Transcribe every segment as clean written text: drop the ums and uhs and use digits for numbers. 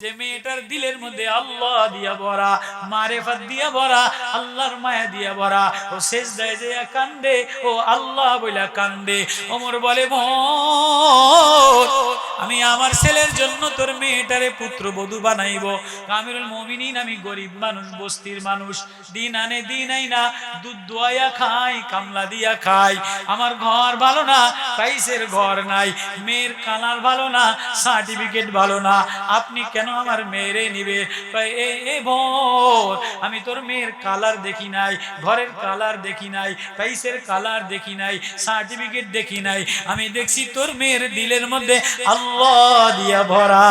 যে মেয়েটার দিলের মধ্যে আল্লাহ দিয়া ভরা, মারেফাত দিয়া ভরা, আল্লাহর মায়া দিয়া ভরা, ও সেজদায় যে কান্দে, ও আল্লাহ বইলা কান্দে। ওমর বলে, আমি আমার ছেলের জন্য তোর মেয়েটারে পুত্রবধূ বানাইব। আমিরুল মুমিনিন, আমি গরিব মানুষ, বস্তির মানুষ, দিন আনে দিন আই না, দুধ দোয়াইয়া খাই, কামলা দিয়া খাই, আমার ঘর ভালো না, টাইসের ঘর নাই, মেয়ের কালার ভালো না, সার্টিফিকেট ভালো না, আপনি কেন আমার মেয়েরে নিবে? আমি তোর মেয়ের কালার দেখি নাই, ঘরের কালার দেখি নাই, টাইসের কালার দেখি নাই, সার্টিফিকেট দেখি নাই, আমি দেখছি তোর মেয়ের দিলের মধ্যে আল্লাহ দিয়া ভরা।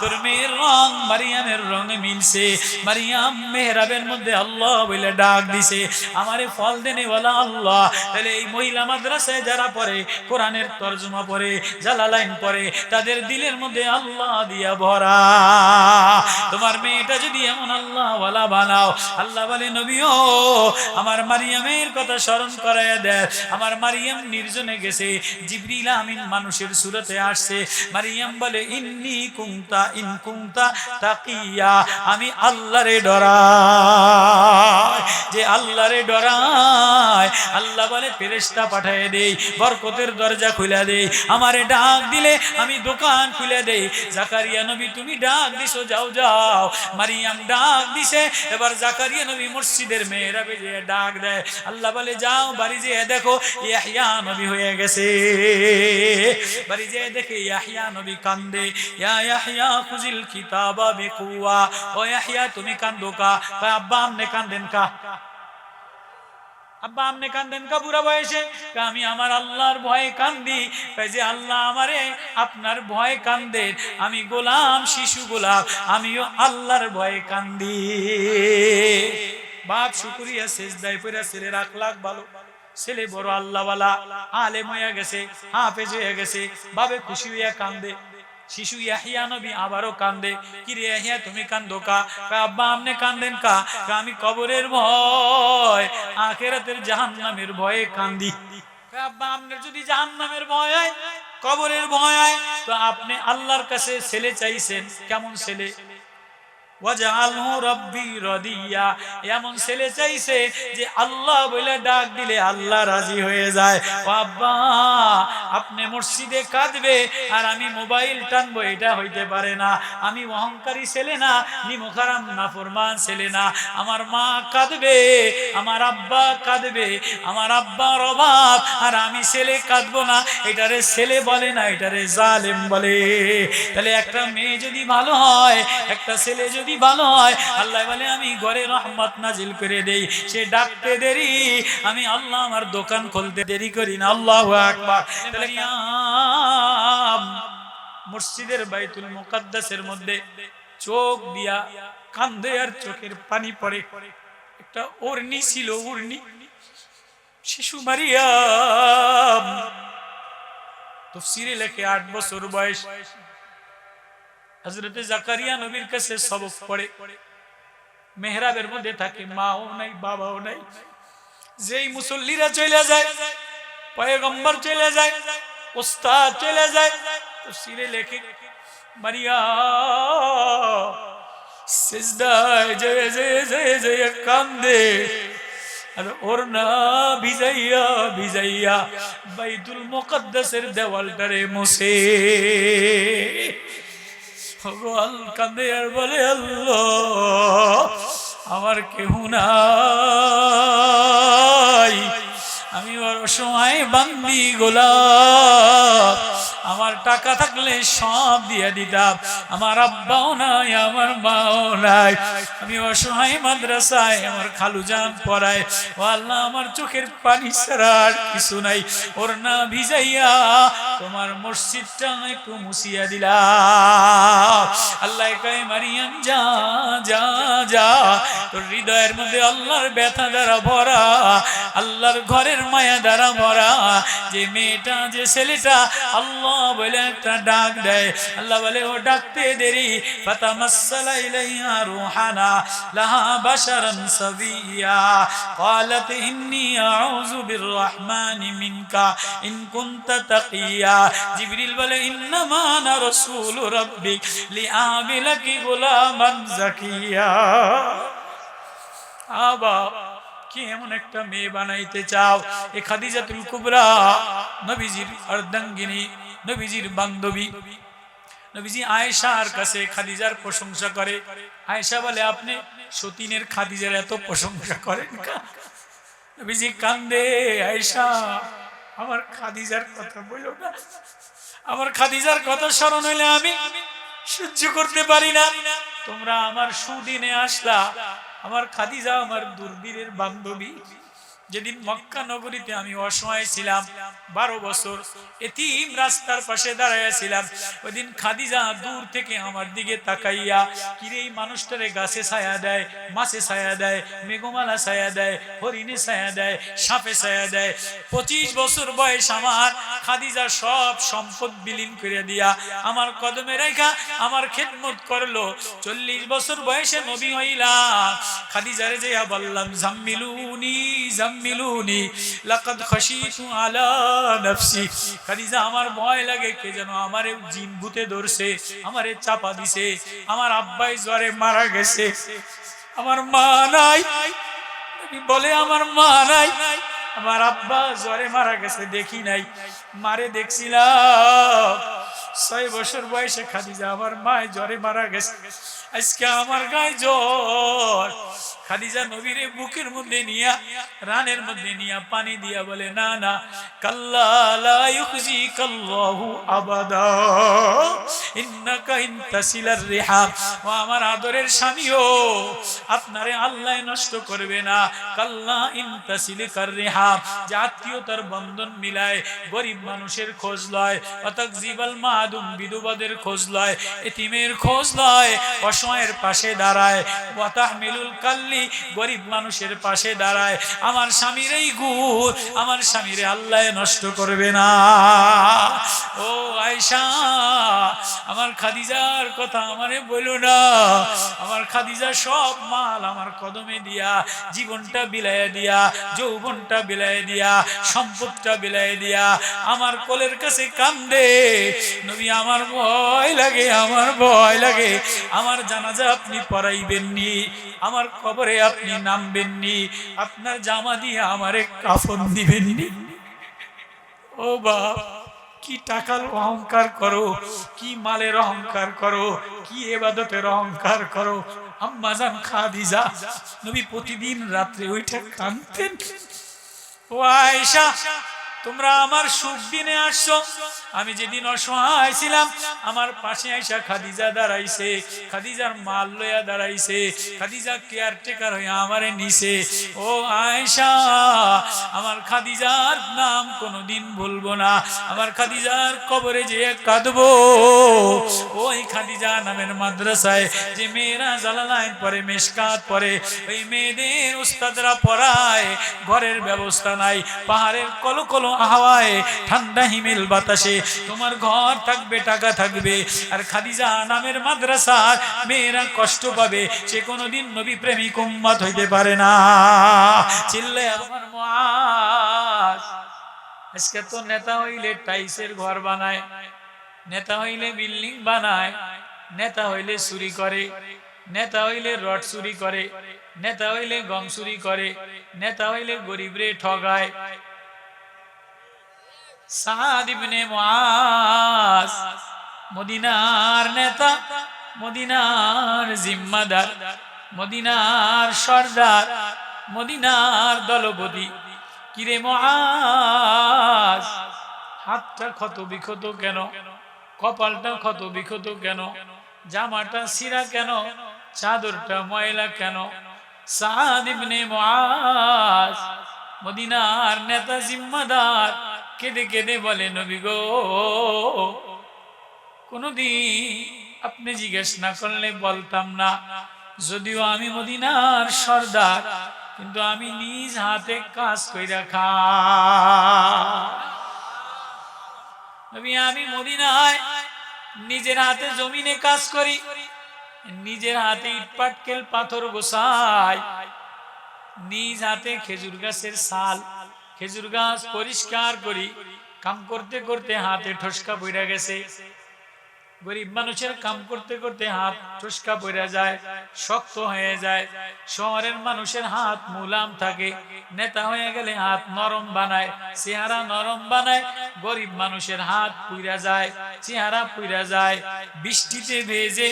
তোর মেয়ের রং মারিয়ামের রঙে মিলছে, মারিয়াম মেহরাবের মধ্যে আল্লাহ বলে ডাক দিছে, আমারে ফল দেনে ওয়ালা আল্লাহ। তাহলে এই মহিলা মাদ্রাসায় যারা পড়ে, কোরআনের তরজমা পড়ে, জালালাইন পড়ে, তাদের দিলের মধ্যে আল্লাহ দিয়া ভরা। তোমার মেয়েটা যদি এমন আল্লাহ ওয়ালা বানাও, আল্লাহ বলে, নবীও আমার মারিয়ামের কথা স্মরণ করাইয়া দেয়। আমার মারিয়াম নির্জনে গেছে, জিবরিল আমিন মানুষের সুরতে আসছে। মারিয়াম বলে, ইন্নী কুনতা ইন কুনতা তাকিয়া, আমি আল্লাহরে ডরাই। যে আল্লাহরে ডরায়, আল্লাহ বলে ফেরেশতা পাঠিয়ে দেই, বরকতের দরজা খুলে দেই, আমারে ডাক দিলে আমি দোকান খুলে দেই। জাকারিয়া নবী তুমি ডাক দিছো, যাও যাও। মারিয়াম ডাক দিছে, এবার জাকারিয়া নবী মসজিদের মেহরাবে যে ডাক দেয়, আল্লাহ বলে যাও বাড়ি যেয়ে দেখো ইয়াহইয়া নবী হয়ে গেছে। বাড়ি যেয়ে দেখে ইয়াহইয়া নবী কান্দে, ইয়া ইয়াহইয়া খুজিল কিতাবা বিকুয়া। ও ইয়াহইয়া তুমি কান্দো কা? আব্বা আমনে কান্দেন কা? আব্বা আমনে কান্দেন কা বুড়া বয়সে? আমি আমার আল্লাহর ভয়ে কান্দি। যে আল্লাহ আমারে আপনার ভয়ে কান্দেন, আমি গোলাম, শিশু গোলাম, আমিও আল্লাহর ভয়ে কান্দি। বাপ শুকরিয়া সেজদায় পড়ে ছেলের আখলাক ভালো, ছেলে বড় আল্লাহওয়ালা, আলেম হয়ে গেছে, হাফেজ হয়ে গেছে, বাবে খুশি হইয়া কান্দে। শিশু ইয়াহইয়া নবী আবারও কান্দে, কি রে ইয়াহইয়া তুমি কান্দো কা? আব্বা আপনি কান্দেন কা? আমি কবরের ভয়, আখিরাতের জাহান্নামের ভয়ে কান্দি। আব্বা আপনার যদি জাহান্নামের ভয় হয়, কবরের ভয় হয়, তো আপনি আল্লাহর কাছে ছেলে চাইছেন, কেমন ছেলে? ওয়াজআলহু রাব্বি রাদিয়া, এমন ছেলে চাইছে যে আল্লাহ বলে ডাক দিলে আল্লাহ রাজি হয়ে যায়। ও আব্বা আপনি মসজিদে কাঁদবে আর আমি মোবাইল টানবো, এটা হইতে পারে না। আমি অহংকারী ছেলে না, নিমুখারাম নাফরমান ছেলে না। আমার মা কাঁদবে, আমার আব্বা কাঁদবে, আমার আব্বার অভাব, আর আমি ছেলে কাঁদবো না, এটারে ছেলে বলে না, এটারে জালেম বলে। তাহলে একটা মেয়ে যদি ভালো হয়, একটা ছেলে যদি ভালো হয়, আল্লাহ বলে আমি ঘরে রহমত নাজিল করে দেই। সে ডাকতে দেরি, আমি আল্লাহ আমার দোকান খুলতে দেরি করি না। আল্লাহু আকবার। মসজিদের বাইতুল মুকাদ্দাসের মধ্যে চোখ দিয়া কান্দে আর চোখের পানি পড়ে। একটা ওড়নি ছিল, ওড়নি, শিশু মারিয়াম তাফসীরে লেখে 8 বছর বয়স। হযরতে জাকারিয়া নবীর কাছে সবক পড়ে, মেহরাবের মধ্যে থাকে, মাও নাই, বাবাও নাই। যেই মুসল্লিরা চলে যায়, পয়গম্বর চলে যায়, উস্তাদ চলে যায়, তাফসীরে লেখে মারিয়াম সিজদায় জয় জয় জয় জয় কান্দে, আর ওর না ভিজাইয়া ভিজাইয়া বাইতুল মুকাদ্দাসের দেওয়ালটারে মুছে। ভগবান কান্দে আর বলে, আল্লাহ আমার কেহ নাই, আমি অসময় বান্দি গোলাম, আমার টাকা থাকলে সব দিয়ে দিতাম, আমার আব্বাও নাই, আমার মাও নাই, আমি অসহায় মাদ্রাসায় আমার খালুজান পড়ায়, ও আল্লাহ আমার চোখের পানি ছাড়া আর কিছু নাই, ওর না ভিজাইয়া তোমার মসজিদটা একটু মুছিয়া দিলাম। আল্লাহ কয় মারিয়াম যা যা যা, তোর হৃদয়ের মধ্যে আল্লাহর ব্যথা দ্বারা ভরা, আল্লাহর ঘরের মায়া দ্বারা ভরা। যে মেয়েটা, যে ছেলেটা আল্লাহ বলে একটা ডাক দেয়, আল্লাহ বলে ও ডাকতে দেরি, ফাতামাসসালা ইলাইহা রূহানা লাহা বাশারান সাবিয়া ক্বালাত ইন্নী আউযু বিররহমানি মিনকা ইন কুনতা তাকিয়া। জিবরিল বলে ইন্নামা আনা রাসূলু রাব্বিক লিআমিলাকি গোলামান জাকিয়া। আবা কি এমন একটা মেয়ে বানাইতে চাও? এ খাদিজাতুল কুবরা নবীজির অর্ধাঙ্গিনী, নবীজির বান্ধবী। নবীজি আয়েশার কাছে খাদিজার প্রশংসা করে। আয়েশা বলে, আপনি সতীনের খাদিজার এত প্রশংসা করেন কা? নবীজি কান্দে, আয়েশা আমার খাদিজার কথা বলো না, আমার খাদিজার কথা স্মরণ হইলে আমি সহ্য করতে পারি না। তোমরা আমার সুদিনে আসলা, আমার খাদিজা আমার দূরবীরের বান্ধবী। যেদিন মক্কা নগরীতে আমি অসহায় ছিলাম, 12 বছর এতিম রাস্তার পাশে দাঁড়াইয়া ছিলাম, ওইদিন খাদিজা দূর থেকে আমার দিকে তাকাইয়া, কিরে এই মানুষটারে গাছে ছায়া দেয়, মাছে ছায়া দেয়, মেঘমালা ছায়া দেয়, হরিণে ছায়া দেয়, সাপে ছায়া দেয়। 25 বছর বয়স আমার, খাদিজা সব সম্পদ বিলীন করে দিয়া আমার কদমে রেখা আমার খেদমত করলো। 40 বছর বয়সে নবী হইলাম। খাদিজারে যাইয়া বললাম, জাম্মিলুনি জাম্মিলুনি লাকাদ খাশিতু আলা নাফসি। খাদিজা আমার ভয় লাগে, কে যেন আমারে জিন ভূতে ধরছে, আমারে চাপা দিছে, আমার আব্বাই জ্বরে মারা গেছে, আমার মা নাই। বলে আমার মা নাই, আমার আব্বা জ্বরে মারা গেছে, দেখি নাই, মারে দেখছিলাম। 6 বছর বয়সে খাদিজা আমার মায় জ্বরে মারা গেছে, আজকে আমার গায়ে জ্বর। খাদিজা নবীরে বুকের মধ্যে নিয়া, রানের মধ্যে নিয়া পানি দিয়া বলে, না না, কাল্লা লা ইউখজিকাল্লাহু আবাদা ইন্নাকা ইনতাসিলার রিহাব। ও আমার আদরের স্বামীও, আপনারে আল্লাহ নষ্ট করবে না। কাল্লা ইনতাসিলিকার রিহাব, যে আত্মীয়তার বন্ধন মিলায়, গরিব মানুষের খোঁজ লয়, অতাকজিবাল মাদুম, বিধবাদের খোঁজ লয়, এতিমের খোঁজ লয়, অসহায়ের পাশে দাঁড়ায়, ওয়াতাহমিলুল কাল্লি, গরিব মানুষের পাশে দাঁড়ায়। আমার স্বামীর এই গুণ, আমার স্বামীরে আল্লাহ নষ্ট করবে না। ও আয়েশা, আমার খাদিজার কথা আমারে বলো না। আমার খাদিজা সব মাল আমার কদমে দিয়া, জীবনটা বিলাইয়া দিয়া, যৌবনটা বিলাইয়া দিয়া, সম্পদটা বিলাইয়া দিয়া আমার কোলের কাছে কান্দে। নবী আমার ভয় লাগে, আমার ভয় লাগে, আমার জানাজা আপনি পড়াইবেননি, আমার কবরে আপনি নামবেননি, আপনার জামা দিয়ে আমারে কাফন দিবেননি। ও বাপ, কি টাকার অহংকার করো, কি মালের অহংকার করো, কি ইবাদতের অহংকার করো। আম্মা জান খাদিজা, নবী প্রতিদিন রাত্রে ওইটা কাঁদতেন। ও আয়েশা, তোমরা আমার সুখ দিনে আসছো, আমি যেদিন অসহায় ছিলাম আমার পাশে আয়েশা খাদিজা দাঁড়াইছে, খাদিজার মাল লইয়া দাঁড়াইছে, খাদিজা কেয়ারটেকার হইয়া আমারে নিছে। ও আয়েশা, আমার খাদিজার নাম কোনোদিন ভুলবো না, আমার খাদিজার কবরে যেয়ে কাঁদবো। ওই খাদিজা নামের মাদ্রাসায় যে মেয়েরা জালালাইন পড়ে, মেশকাত পড়ে, ওই মেয়েদের উস্তাদরা পড়ায়, ঘরের ব্যবস্থা নাই, পাহাড়ের কলকল হাওয়ায়, ঠান্ডা হিমেল বাতাসে তোমার ঘর থাকবে, টাকা থাকবে, আর খাদিজা নামের মাদ্রাসার মেয়েরা কষ্ট পাবে, সে কোনোদিন নবী প্রেমিক উম্মত হইতে পারে না। চিল্লে আমার মুআজ। আজকে তো নেতা হইলে টাইসের ঘর বানায়, নেতা হইলে বিল্ডিং বানায়, নেতা হইলে চুরি করে, নেতা হইলে রড চুরি করে, নেতা হইলে গম চুরি করে, নেতা হইলে গরিবরে ঠগায়। সাদ ইবনে মুআজ মদিনার নেতা, মদিনার জিম্মাদার, মদিনার সর্দার, মদিনার দলপতি। কিরে মুআজ, হাতটা ক্ষত বিক্ষত কেন, কপালটা ক্ষত বিক্ষত কেন, জামাটা ছিঁড়া কেন, চাদরটা ময়লা কেন? সাদ ইবনে মুআজ মদিনার নেতা জিম্মাদার কেঁদে কেঁদে বলে, নবী গো, কোনদিন আপনি জিজ্ঞেস না করলে বলতাম না, যদিও আমি মদিনার সর্দার, কিন্তু আমি নিজ হাতে কাজ কইরা খাই। নবী, আমি মদিনায় নিজের হাতে জমিনে কাজ করি, নিজের হাতে ইট পাটকেল পাথর গোছাই, নিজ হাতে খেজুর গাছের ছাল, খেজুর গাছ পরিষ্কার করি। কাম করতে করতে হাতে ঠসকা পড়ে গেছে, গরিব মানুষের কাম করতে করতে হাত ঠুসকা পড়ে যায়, শক্ত হয়ে যায়। শহরের মানুষের হাত মুলাম থাকে, নেতা হয়ে গেলে হাত নরম বানায়, চেহারা নরম বানায়। গরিব মানুষের হাত পুইরা যায়, চেহারা পুইরা যায়, বৃষ্টিতে ভেজে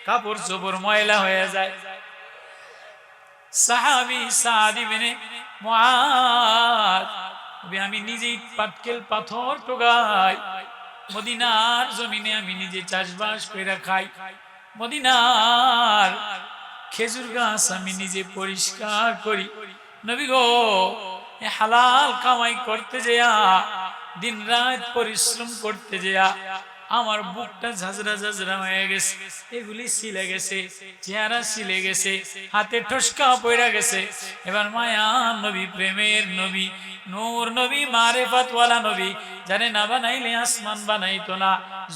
কাপড় চোপড় ময়লা হয়ে যায়। সাহাবী সাদ ইবনে মুআদ, আমি নিজেই পাটকেল পাথর টোগাই, মদিনার জমিনে আমি নিজে চাষবাস কইরা খাই, মদিনার খেজুর গাছ আমি নিজে পরিষ্কার করি। নবী গো, হালাল কামাই করতে যেয়া, দিন রাত পরিশ্রম করতে যেয়া আমার বুকটা ঝাঁঝরা ঝাঁঝরা হয়ে গেছে, এগুলি সিলে গেছে, চেহারা সিলে গেছে, হাতে ঠসকা পড়ে গেছে। এবার মায়া নবী, প্রেমের নবী, নূর নবী, মারেফাত ওয়ালা নবী, জানে না বানাইলে আসমান বানাইতো না,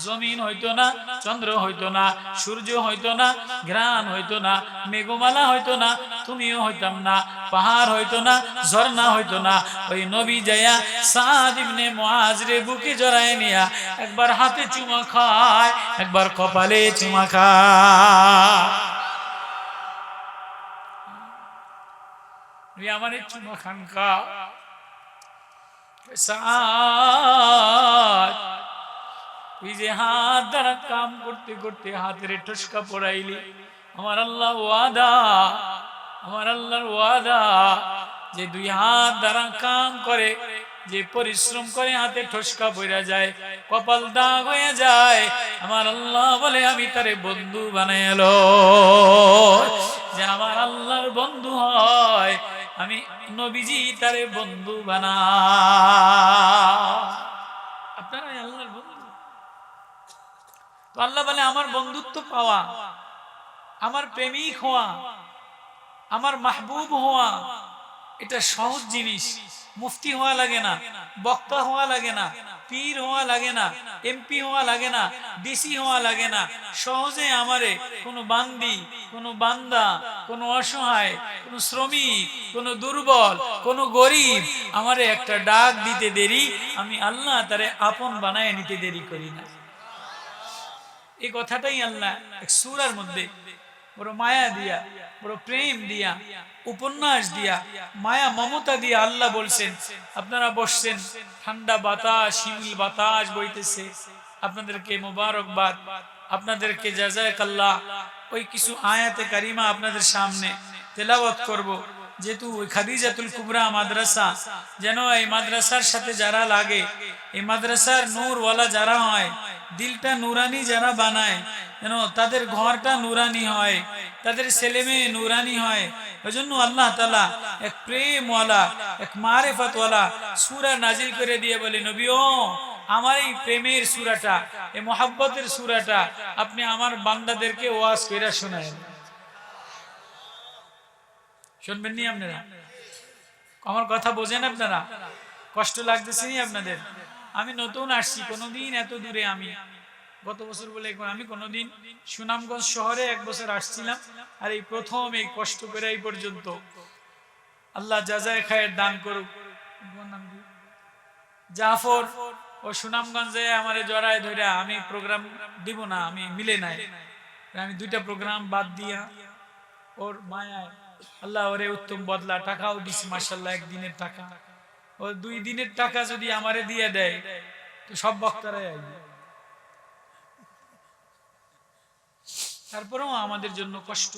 জমিন হইতো না, চন্দ্র হইতো না, সূর্য হইতো না, ঘ্রাণ হইতো না, মেঘমালা হইতো না, তুমিও হইতাম না, পাহাড় হইতো না, ঝর্ণা হইতো না। ওই নবী যায়া সাদ ইবনে মুআজ রে বুকে জড়ায় নিয়া একবার হাতে চুমা খায়, একবার কপালে চুমা খায়। আমার চুমা খান কা সাদ, তুই যে হাত দ্বারা কাম করতে করতে হাতের ঠসকা পড়াইলি, আমার আল্লাহ ওয়াদা, আমার আল্লাহর ওয়াদা, যে দুই হাত দ্বারা কাম করে, যে পরিশ্রম করে হাতে ঠসকা পড়া যায়, কপাল দাগ হয়ে যায়, আমার আল্লাহ বলে আমি তারে বন্ধু বানাইলো। যে আমার আল্লাহর বন্ধু হয়, আমি নবীজি তারে বন্ধু বানা। আপনারা আল্লাহর বন্ধু, তো আল্লাহ বলে আমার বন্ধুত্ব পাওয়া, আমার প্রেমিক হওয়া, আমার মাহবুব হওয়া, এটা সহজ জিনিস। মুফতি হওয়া লাগে না, বক্তা হওয়া লাগে না, পীর হওয়া লাগে না, এমপি হওয়া লাগে না, ডিসি হওয়া লাগে না। সহজে আমারে কোনো বান্দি, কোনো বান্দা, কোনো অসহায়, কোনো শ্রমিক, কোনো দুর্বল, কোনো গরিব আমারে একটা ডাক দিতে দেরি, আমি আল্লাহ তারে আপন বানায় নিতে দেরি করি না। এই কথাটাই আল্লাহ এক সূরার মধ্যে বড় মায়া দিয়া, বড় প্রেম দিয়া, উপন্যাস দিয়া, মায়া মমতা দিয়া আল্লাহ বলছেন। আপনারা বসছেন, ঠান্ডা বাতাস, শিমুল বাতাস বইতেছে, আপনাদেরকে মোবারকবাদ, আপনাদেরকে জাযাকাল্লাহ। ওই কিছু আয়াতে কারিমা আপনাদের সামনে তেলাওয়াত করব, যেহেতু ওই খাদিজাতুল কুবরা মাদ্রাসা, যেন এই মাদ্রাসার সাথে যারা লাগে, এই মাদ্রাসার নূরওয়ালা যারা হয়, দিলটা নুরানি যারা বানায়, যেন তাদের ঘরটা নুরানি হয়, তাদের ছেলে মেয়ে নুরানি হয়। ওই জন্য আল্লাহ তাআলা এক প্রেমওয়ালা, এক মারেফাতওয়ালা সূরা নাজিল করে দিয়ে বলে, নবীও আমার এই প্রেমের সূরাটা, এই মহব্বতের সূরাটা আপনি আমার বান্দাদেরকে ওয়াজ কইরা শোনায়েন। শুনবেন নি আপনারা? আমার কথা বোঝেন আপনারা? কষ্ট লাগতেছে নি আপনাদের? আমি নতুন আসছি, কোনোদিন এত দূরে আমি গত বছর বলে আমি কোনোদিন সুনামগঞ্জ শহরে 1 বছর আসছিলাম, আর এই প্রথম এই কষ্ট করে এই পর্যন্ত। আল্লাহ জাযায়ে খায়ের দান করুক। জাফর ও সুনামগঞ্জে আমারে জড়ায় ধরে, আমি প্রোগ্রাম দিব না, আমি মিলে নাই, আমি 2টা প্রোগ্রাম বাদ দিয়া ওর মায়ায় আল্লাহ ওরে উত্তম বদলা, টাকাও দিছি মাশাআল্লাহ, 1 দিনের টাকা। ও 2 দিনের টাকা যদি আমারে দিয়ে দেয় তো সব বক্তারাই আইবে। তারপরেও আমাদের জন্য কষ্ট।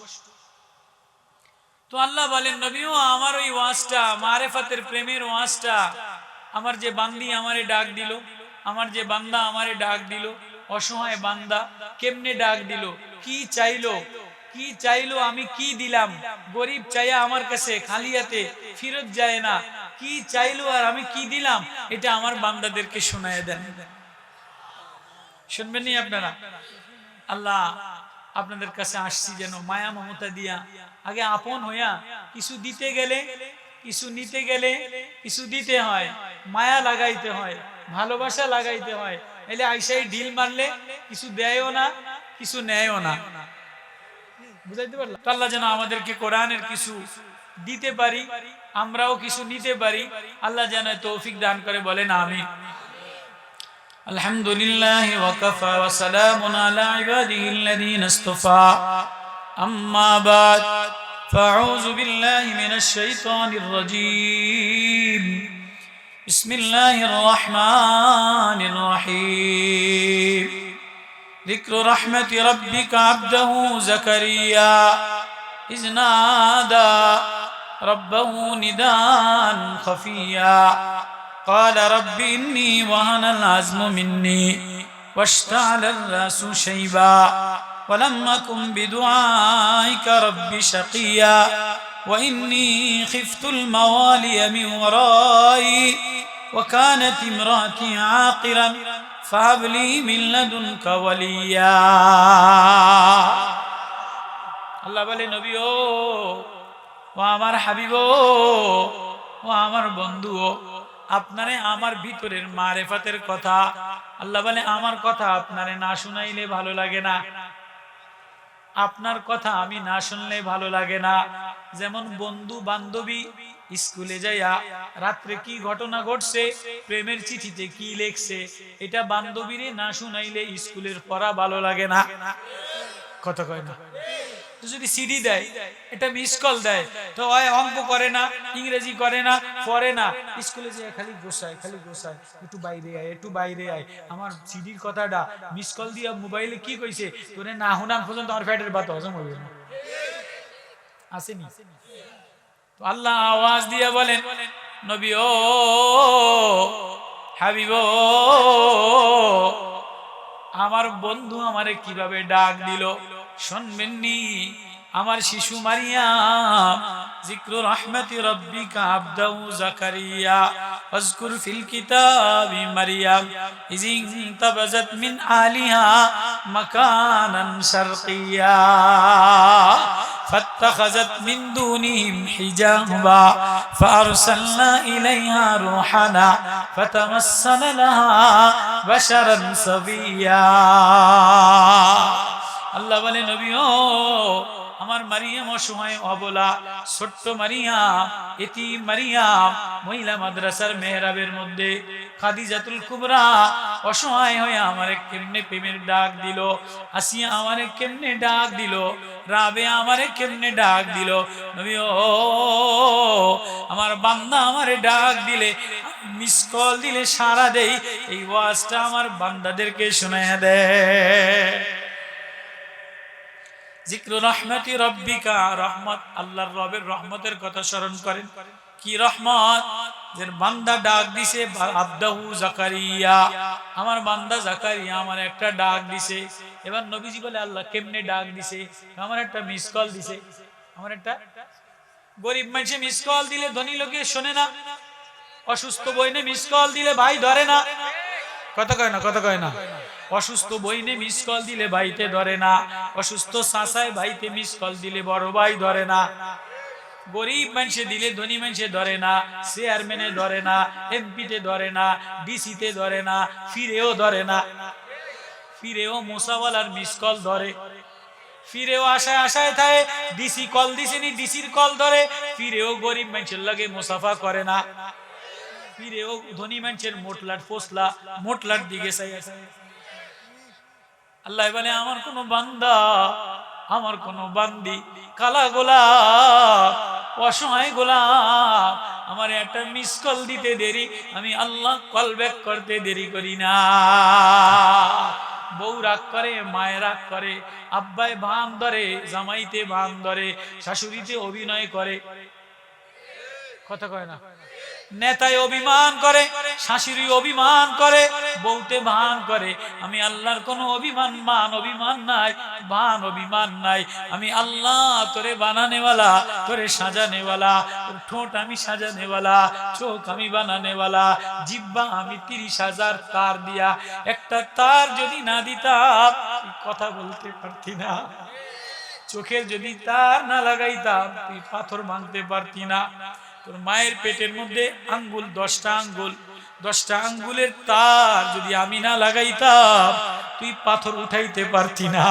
তো আল্লাহ বলেন, নবীও আমার ওই ওয়াজটা, মারেফাতের প্রেমের ওয়াজটা, আমার যে বান্দি আমারে ডাক দিল, আমার যে বান্দা আমারে ডাক দিল, অসহায় বান্দা কেমনে ডাক দিল, কি চাইলো, কি চাইলো, আমি কি দিলাম। গরিব চাইয়া আমার কাছে খালি হাতে ফিরত যায় না, কি চাইলো আর আমি কি দিলাম, এটা আমার বান্দাদেরকে শোনায় দেন। শুনবেন নি আপনারা? আল্লাহ আপনাদের কাছে আসছি যেন মায়া মমতা দিয়া, আগে আপন হইয়া, কিছু দিতে গেলে, কিছু নিতে গেলে কিছু দিতে হয়, মায়া লাগাইতে হয়, ভালোবাসা লাগাইতে হয়। এলে আইসাই ঢিল মারলে কিছু দেয়ও না, কিছু নেয়ও না। বুঝাইতে পারলাম? আল্লাহ যেন আমাদেরকে কোরআনের কিছু দিতে পারি, আমরাও কিছু নিতে পারি। আল্লাহ যেন তৌফিক দান করে, বলেন আমিন। الحمد لله وكفى وسلام على عباده الذين اصطفى أما بعد فأعوذ بالله من الشيطان الرجيم بسم الله الرحمن الرحيم ذكر رحمة ربك عبده زكريا إذ نادى ربه نداء خفيا قال رب إني وهن العزم مني واشتعل الرأس شيبا ولم أكن بدعائك رب شقيا وإني خفت الموالي من ورائي وكانت امرأتي عاقرا فهب لي من لدنك وليا الله বলে নবী ও আমার হাবিব ও আমার বন্ধু আপনারে আমার ভিতরের মারেফাতের কথা আল্লাহ বলে আমার কথা আপনারে না শুনাইলে ভালো লাগে না, আপনার কথা আমি না শুনলে ভালো লাগে না। যেমন বন্ধু বান্ধবী স্কুলে যাইয়া রাত্রে কি ঘটনা ঘটছে, প্রেমের চিঠিতে কি লেখছে, এটা বান্ধবীরে না শুনাইলে স্কুলের পড়া ভালো লাগে না। কথা কয় না? যদি সিডি দেয়, এটা মিস কল দেয়, তো অঙ্ক করে না, ইংরেজি করে না, পড়ে না, স্কুলে যায় খালি গোসায় একটু বাইরে আয়, একটু বাইরে আয়। আমার সিডির কথাটা মিস কল দিয়া মোবাইলে কি কইছে তোরে না হুনাম পর্যন্ত আমার ফ্যাটের ভাত হজম হবে না, আসেনি? তো আল্লাহ আওয়াজ দিয়া বলেন নবী ও হাবিব আমার বন্ধু আমারে কিভাবে ডাক দিল শুনবেননি? আমার শিশু মারিয়াম যিকরু রাহমাতি রাব্বিকা আবদাহু যাকারিয়া আযকুর ফিল কিতাবি মারিয়াম ইযিন তাবাযাত মিন আলিহা মাকানান শারকিয়া فاتخذت من دونهم حجابا فأرسلنا إليها روحنا فتمثل لها بشرا سويا আল্লাহ বলে নবী ও আমার মারিয়াম অসহায় অবলা ছোট্ট মারিয়াম, এতিম মারিয়াম, মহিলা মাদ্রাসার মেহরাবের মধ্যে খাদিজাতুল কুবরা অসহায় হয়ে আমারে কেমনে প্রেমের ডাক দিল, আসিয়া আমারে কেমনে ডাক দিল, রাবে আমারে কেমনে ডাক দিল। নবী ও আমার বান্দা আমারে ডাক দিলে, মিস কল দিলে সারা দেই, এই ওয়াজটা আমার বান্দাদেরকে শোনায়া দেয়। যিকরু রাহমাতি রাব্বিকা, রহমত আল্লাহর রবের রহমতের কথা স্মরণ করেন। কি রহমত? যে বান্দা ডাক দিছে আবদাহু যাকারিয়া, আমার বান্দা যাকারিয়া আমার একটা ডাক দিছে। এবার নবীজি বলে আল্লাহ কেমনে ডাক দিছে? আমার একটা মিস কল দিছে। আমার একটা গরিব মানুষে মিস কল দিলে ধনী লোকে শোনে না, অসুস্থ বইনে মিস কল দিলে ভাই ধরে না। কথা কয় না? কথা কয় না? অসুস্থ বইনে মিস কল দিলে ভাইতে ধরে না, অসুস্থ চাচায় ভাইতে মিস কল দিলে বড় ভাই ধরে না, গরিব মানুষে দিলে ধনী মানুষে ধরে না, চেয়ারম্যানে ধরে না, এমপিতে ধরে না, ডিসিতে ধরে না, ফিরেও ধরে না। ফিরেও মোসাওয়ালার মিস কল ধরে, ফিরেও আশায় আশায় থাকে ডিসি কল দিছেনি, ডিসির কল ধরে। ফিরেও গরিব মানুষের লাগে মুসাফা করে না, ফিরেও ধনী মানুষের মোটলাট ফসলা মোটলাট দিকে চাই। আল্লাহ বলে আমার কোন বান্দা, আমার কোন বান্দি কালা গোলাপ, অসহায় গোলাপ, আমার একটা মিস কল দিতে দেরি, আমি আল্লাহ কল ব্যাক করতে দেরি করি না। বউ রাগ করে, মায়ে রাগ করে, আব্বাই ভান ধরে, জামাইতে ভান ধরে, শাশুড়িতে অভিনয় করে। কথা কয় না? নেতায় অভিমান করে, শাশুড়ি অভিমান করে, বউতে ভান করে। আমি আল্লাহর কোনো অভিমান মান অভিমান নাই, ভান অভিমান নাই। আমি আল্লাহ তোরে বানানেওয়ালা, তোরে সাজানেওয়ালা, তোর ঠোঁট আমি সাজানেওয়ালা, চোখ আমি বানানেওয়ালা, জিহ্বা আমি 30,000 তার দিয়া, একটা তার যদি না দিতাম কথা বলতে পারতি না। চোখের যদি তার না লাগাইতাম তুই পাথর ভাঙতে পারতি না। তোর মায়ের পেটের মধ্যে আঙ্গুল 10টা আঙ্গুল, 10টা আঙ্গুলের তার যদি আমি না লাগাইতাম তুই পাথর উঠাইতে পারতি না,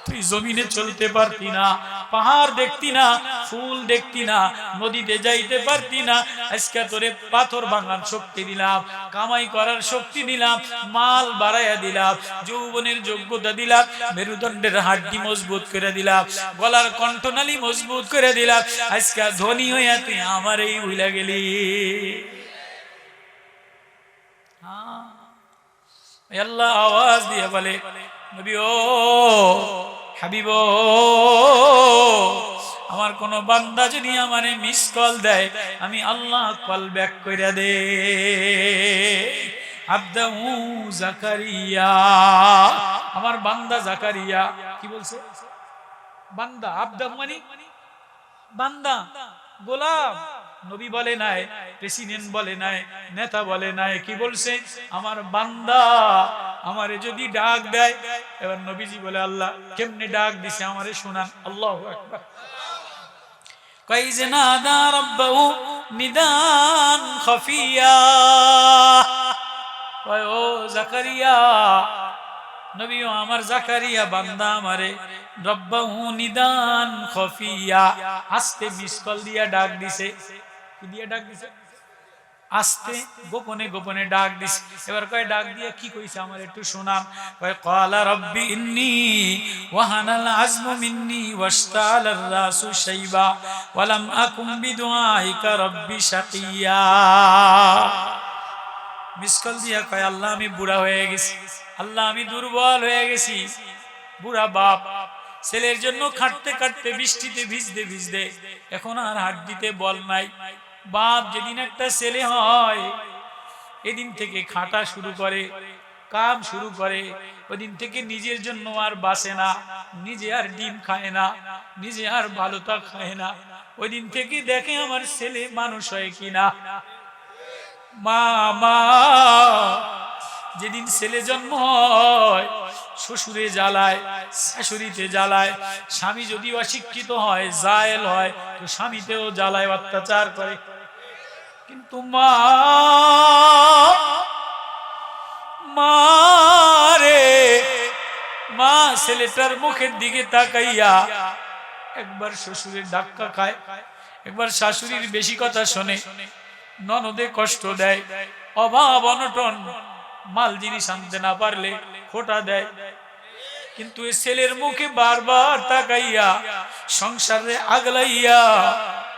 তুই জমিনে চলতে পারতি না। পাহাড় দেখতি না, ফুল দেখতি না, নদীতে যাইতে পারতি না, আজকে তোরে পাথর ভাঙার শক্তি দিলাম, কামাই করার শক্তি দিলাম, মাল বাড়াইয়া দিলাম, যৌবনের যোগ্যতা দিলাম, মেরুদণ্ডের হাড্ডি মজবুত করে দিলাম, গলার কণ্ঠনালী মজবুত করে দিলাম, আজকে ধনী হইয়া তুই আমার এই ভুলা গেলি। আল্লাহ আওয়াজ দিয়ে বলে, নবী ও হাবিব, আমার কোন বান্দা যদি আমারে মিস কল দেয়, আমি আল্লাহ কল ব্যাক কইরা দে। আব্দাহু জাকারিয়া, আমার বান্দা জাকারিয়া। কি বলছে? বান্দা। আব্দাহু মানে বান্দা, গোলাম। নবী বলে নাই, প্রেসিডেন্ট বলে নাই, নেতা বলে নাই, কি বলছে? আমার বান্দা আমারে যদি ডাক দেয়। এবার নবীজি বলে, আল্লাহ কেমনে ডাক দিছে আমারে শোনান। আল্লাহু আকবার। কাইজে নাদা রাব্বাহু নিদান খাফিয়া, ও জাকারিয়া, নবী আমার জাকারিয়া বান্দা আমারে রব্বাহু নিদান খাফিয়া, আস্তে মিস কল দিয়া ডাক দিছে। কি দিয়া ডাক দিছে? আস্তে গোপনে গোপনে ডাক দিছে। এবার কয় ডাক দিয়ে কি কইছে আমার একটু শোনাম। কয় ক্বালা রাব্বি ইন্নী ওয়াহানাল আযমু মিন্নী ওয়াশতালার রাসু শাইবা ওয়া লাম আকুম বিদুআইকা রাব্বি শাকিয়া। মিস কল দিয়া কয়, আল্লাহ আমি বুড়া হয়ে গেছি, আল্লাহ আমি দুর্বল হয়ে গেছি, বুড়া বাপ, ছেলের জন্য খাটতে খাটতে বৃষ্টিতে ভিজতে ভিজতে এখন আর হাড্ডিতে বল নাই। বাপ যেদিন একটা ছেলে হয়, এদিন থেকে খাটা শুরু করে, কাম শুরু করে, ওদিন থেকে নিজের জন্য আর বাঁচে না, নিজে আর ডিম খায় না, নিজে আর ভালোটা খায় না। ওই দিন থেকে দেখে আমার ছেলে মানুষ হয় কিনা। মা মা যেদিন ছেলে জন্ম হয়, শ্বশুরে জ্বালায়, শাশুড়িতে জ্বালায়, স্বামী যদি অশিক্ষিত হয়, জায়েল হয়, তো স্বামীতেও জ্বালায়, অত্যাচার করে। কিন্তু মা রে, মা ছেলেটার মুখের দিকে তাকাইয়া একবার শ্বশুরের ধাক্কা খায়, একবার শাশুড়ির বেশি কথা শোনে, ননদে কষ্ট দেয়, অভাব অনটন, মাল জিনিস আনতে না পারলে খোটা দেয়। কিন্তু এই ছেলের মুখে বারবার তাকাইয়া সংসারে আগলাইয়া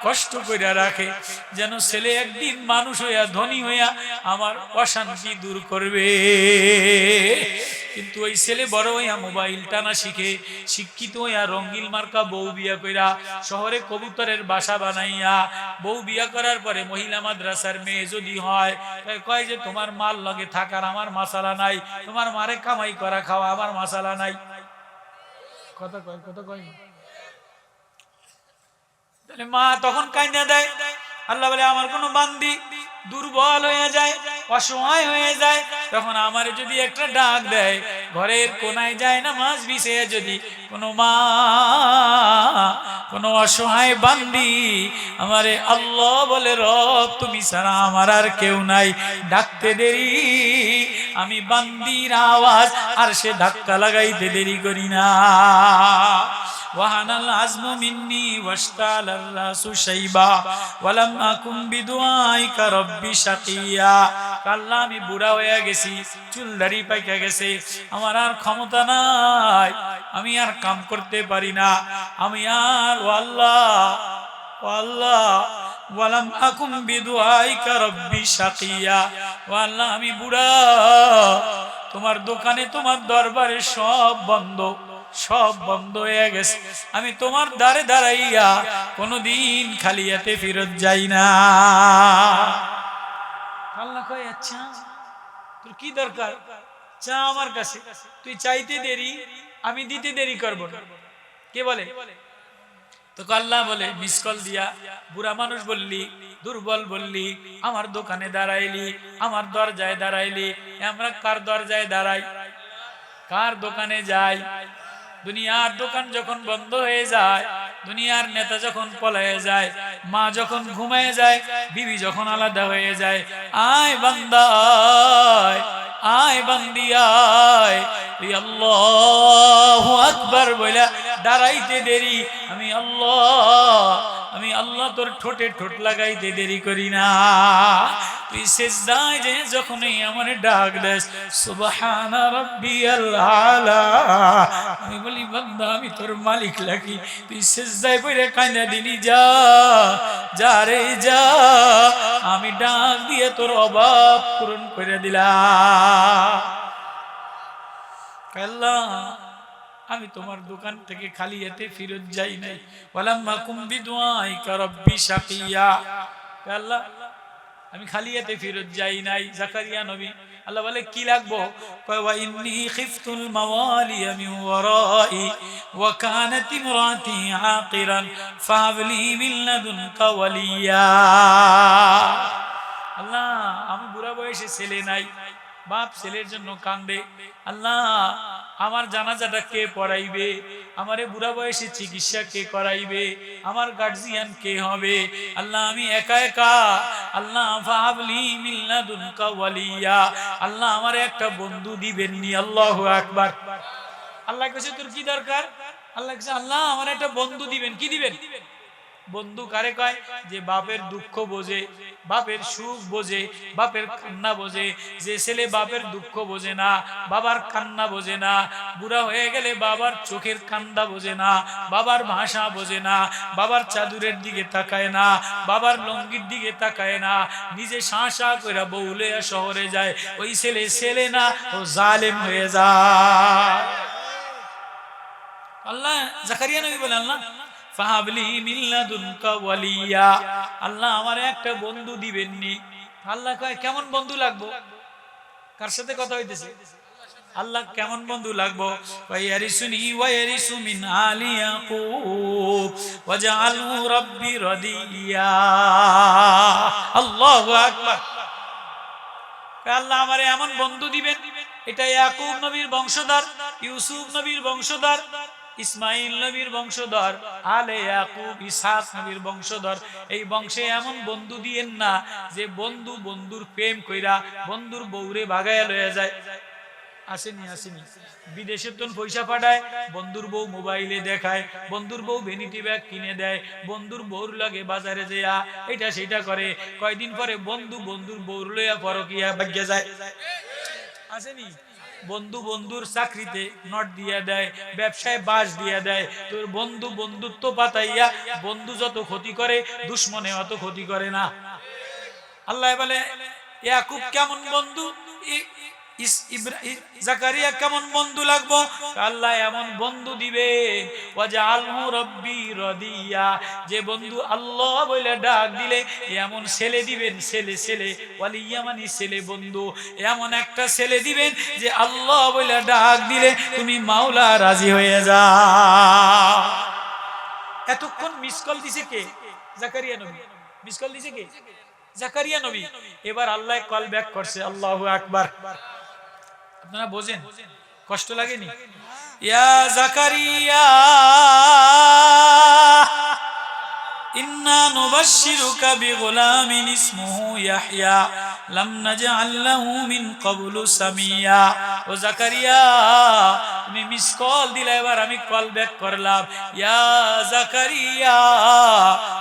কষ্ট কইরা রাখে, যেন ছেলে একদিন মানুষ হইয়া ধনী হইয়া আমার অশান্তি দূর করবে। কিন্তু ওই ছেলে বড় হইয়া মোবাইল টানা শিখে, শিক্ষিত হইয়া রঙ্গিল মার্কা বউ বিয়া কইরা শহরে কবুতরের বাসা বানাইয়া, বউ বিয়া করার পরে মহিলা মাদ্রাসার মেয়ে যদি হয়, কয় যে তোমার মাল লগে থাকার আমার মাসালা নাই, তোমার মারে কামাই করা খাওয়া আমার মাসালা নাই। কথা কয়, কথা কয়। তাহলে মা তখন কাইন্দা দেয়। আল্লাহ বলে, আমার কোন বান্দি দুর্বল হয়ে যায়, অসহায় হয়ে যায়, তখন আমারে যদি একটা ডাক দেয়, ঘরের কোনায় যায় না মাছ বিছিয়ে, যদি কোন মা কোন অসহায় বান্দি আমারে আল্লাহ বলে, রব তুমি ছাড়া আমার আর কেউ নাই, ডাকতে দেরি, আমি বান্দির আওয়াজ আর সে ধাক্কা লাগাইতে দেরি করি না। ওয়াহানাল আযমু মিন্নী ওয়াশতালার রাসু শাইবা ওয়া লাম আকুম বিদুআইকা রাব্বি শাকিয়া। আল্লাহ আমি বুড়া হয়ে গেছি, চুল দাড়ি পাইকা গেছে, আমার আর ক্ষমতা নাই, আমি আর কাম করতে পারি না, আমি আর ও আল্লাহ ওয়া লাম আকুম বিদুআইকা রাব্বি শাকিয়া। ও আল্লাহ আমি বুড়া, তোমার দোকানে তোমার দরবারে সব বন্ধ, সব বন্ধ হয়ে গেছে, আমি তোমার দ্বারে দাঁড়াইয়া কোনদিন খালি হাতে ফেরত যাই না। আল্লাহ কয়, আচ্ছা তোর কি দরকার, চা আমার কাছে, তুই চাইতে দেরি, আমি দিতে দেরি করব না। কে বলে? তো আল্লাহ বলে, মিস কল দিয়া বুড়া মানুষ বললি, দুর্বল বললি, আমার দোকানে দাঁড়াইলি, আমার দরজায় দাঁড়াইলি। আমরা কার দরজায় দাঁড়াই, কার দোকানে যাই? দুনিয়ার দোকান যখন বন্ধ হয়ে যায়, দুনিয়ার নেতা যখন পলায়ে যায়, মা যখন ঘুমায় যায়, বিবি যখন আলাদা হয়ে যায়, আয় বান্দা আয় বান্দি আয়, আল্লাহু আকবার বলে দাঁড়াইতে দেরি, আমি আল্লাহ তোর ঠোঁটে ঠোঁট লাগাইতে দেরি করি না। তুই সিজদায় যে যখনই আমারে ডাক দেস সুবহানা রাব্বিয়াল আলা, আমি বলি বান্দা আমি তোর মালিক লাগি, তুই সিজদায় পড়ে কাঁদা দিলি, যা যা রে যা, আমি ডাক দিয়ে তোর অভাব পূরণ করে দিলাম। আল্লাহ আমি তোমার দোকান থেকে খালি হাতে ফিরত যাই নাই, ওয়ালাম্মা কুম বিদুআইকা রাব্বি শাকিয়া। আল্লাহ আমি খালি হাতে ফিরত যাই নাই। জাকারিয়া নবী আল্লাহ বলে কি লাগবো? কয় ওয়া ইন্নী খিফতুল মাওয়ালিয়া মিন ওয়ারাই ওয়া কানাত ইমরাতি আকিরান ফাহাবলি মিন লাদুনকা ওয়ালিয়া। আল্লাহ আমি বুড়া বয়সে ছেলে নাই, বাপ ছেলের জন্য কান্দে, আল্লাহ আমার জানাজাটা কে পড়াইবে, আমারে বুড়া বয়সে চিকিৎসা কে করাইবে, আমার গার্জিয়ান কে হবে? আল্লাহ আমি একা একা, আল্লাহ ফাহাবলি মিন লাদুনকা ওয়ালিয়া, আল্লাহ আমারে একটা বন্ধু দিবেননি। আল্লাহু আকবার। আল্লাহ কাছে তোর কি দরকার? আল্লাহ কাছে আল্লাহ আমার একটা বন্ধু দিবেন। কি দিবেন? বন্ধু কারে কয়? যে বাপের দুঃখ বোঝে, বাপের সুখ বোঝে, বাপের কান্না বোঝে। যে ছেলে বাপের দুঃখ বোঝে না, বাবার কান্না বোঝে না, বুড়া হয়ে গেলে বাবার চোখের কান্না বোঝে না, বাবার ভাষা বোঝে না, বাবার চাদুরের দিকে তাকায় না, বাবার লঙ্গির দিকে তাকায় না, নিজে শাঁ করে বউলে শহরে যায়, ওই ছেলে ছেলে না, ও জালেম হয়ে যায়। আল্লাহ জাকারিয়া নবী বলেন আল্লাহ ফাহাবলি মিন লাদুনকা ওয়ালিয়া, আল্লাহ আমারে একটা বন্ধু দিবেননি। আল্লাহ কয় কেমন বন্ধু লাগবো? কার সাথে কথা হইতেছে? আল্লাহ কেমন বন্ধু লাগবো? ওয়ায়ারিসুনি ওয়ায়ারিসু মিন আলি ইয়াকুব ওয়াজআলহু রাব্বি রাদিয়া। আল্লাহু আকবার। আল্লাহ আমারে এমন বন্ধু দিবেন, এটা ইয়াকুব নবীর বংশধর, ইউসুফ নবীর বংশধর, ইসমাইল নবীর বংশধর, আলে ইয়াকুব ইসহাক নবীর বংশধর। এই বংশে এমন বন্ধু দিয়েন না যে বন্ধু বন্ধুর প্রেম কইরা বন্ধুর বউরে ভাগায়া লয়ে যায়। আসেনি আসেনি বিদেশের তো পয়সা পাঠায়, বন্ধুর বউ মোবাইলে দেখায়, বন্ধুর বউ ভ্যানিটি ব্যাগ কিনে দেয়, বন্ধুর বউর লাগে বাজারে যেয়া এটা সেটা করে, কয়দিন পরে বন্ধু বন্ধুর বউর লইয়া পরকিয়া ভাগ্যে যায়। আসেনি? বন্ধু বন্ধুর চাকরিতে নট দিয়া দেয়, ব্যবসায় বাস দিয়া দেয়। তোর বন্ধু বন্ধুত্ব পাতাইয়া বন্ধু যত ক্ষতি করে দুশ্মনে অত ক্ষতি করে না। আল্লাহ বলে ইয়াকুব কেমন বন্ধু, জাকারিয়া কেমন বন্ধু লাগবো? আল্লাহ এমন বন্ধু দিবে ওয়াজআলহু রাব্বি রাদিয়া, যে বন্ধু আল্লাহ বলে ডাক দিলে এমন ছেলে দিবেন, ছেলে ছেলে ওয়ালিয়া মানে ছেলে বন্ধু, এমন একটা ছেলে দিবেন যে আল্লাহ বলে ডাক দিলে তুমি মাওলা রাজি হয়ে যাও। এতক্ষণ মিস কল দিছে কে? জাকারিয়া নবী। মিস কল দিছে কে? জাকারিয়া নবী। এবার আল্লাহ কল ব্যাক করছে। আল্লাহু আকবার। আপনারা বোঝেন, কষ্ট লাগেনি? ইয়া জাকারিয়া ইন্না নুবাশশিরুকা বিগুলামিন ইসমুহু ইয়াহইয়া লাম নাজআল লাহু মিন ক্বাবলু সামিয়া। ও জাকারিয়া তুমি মিস কল দিলে, এবার আমি কল ব্যাক করলাম। ইয়া জাকারিয়া,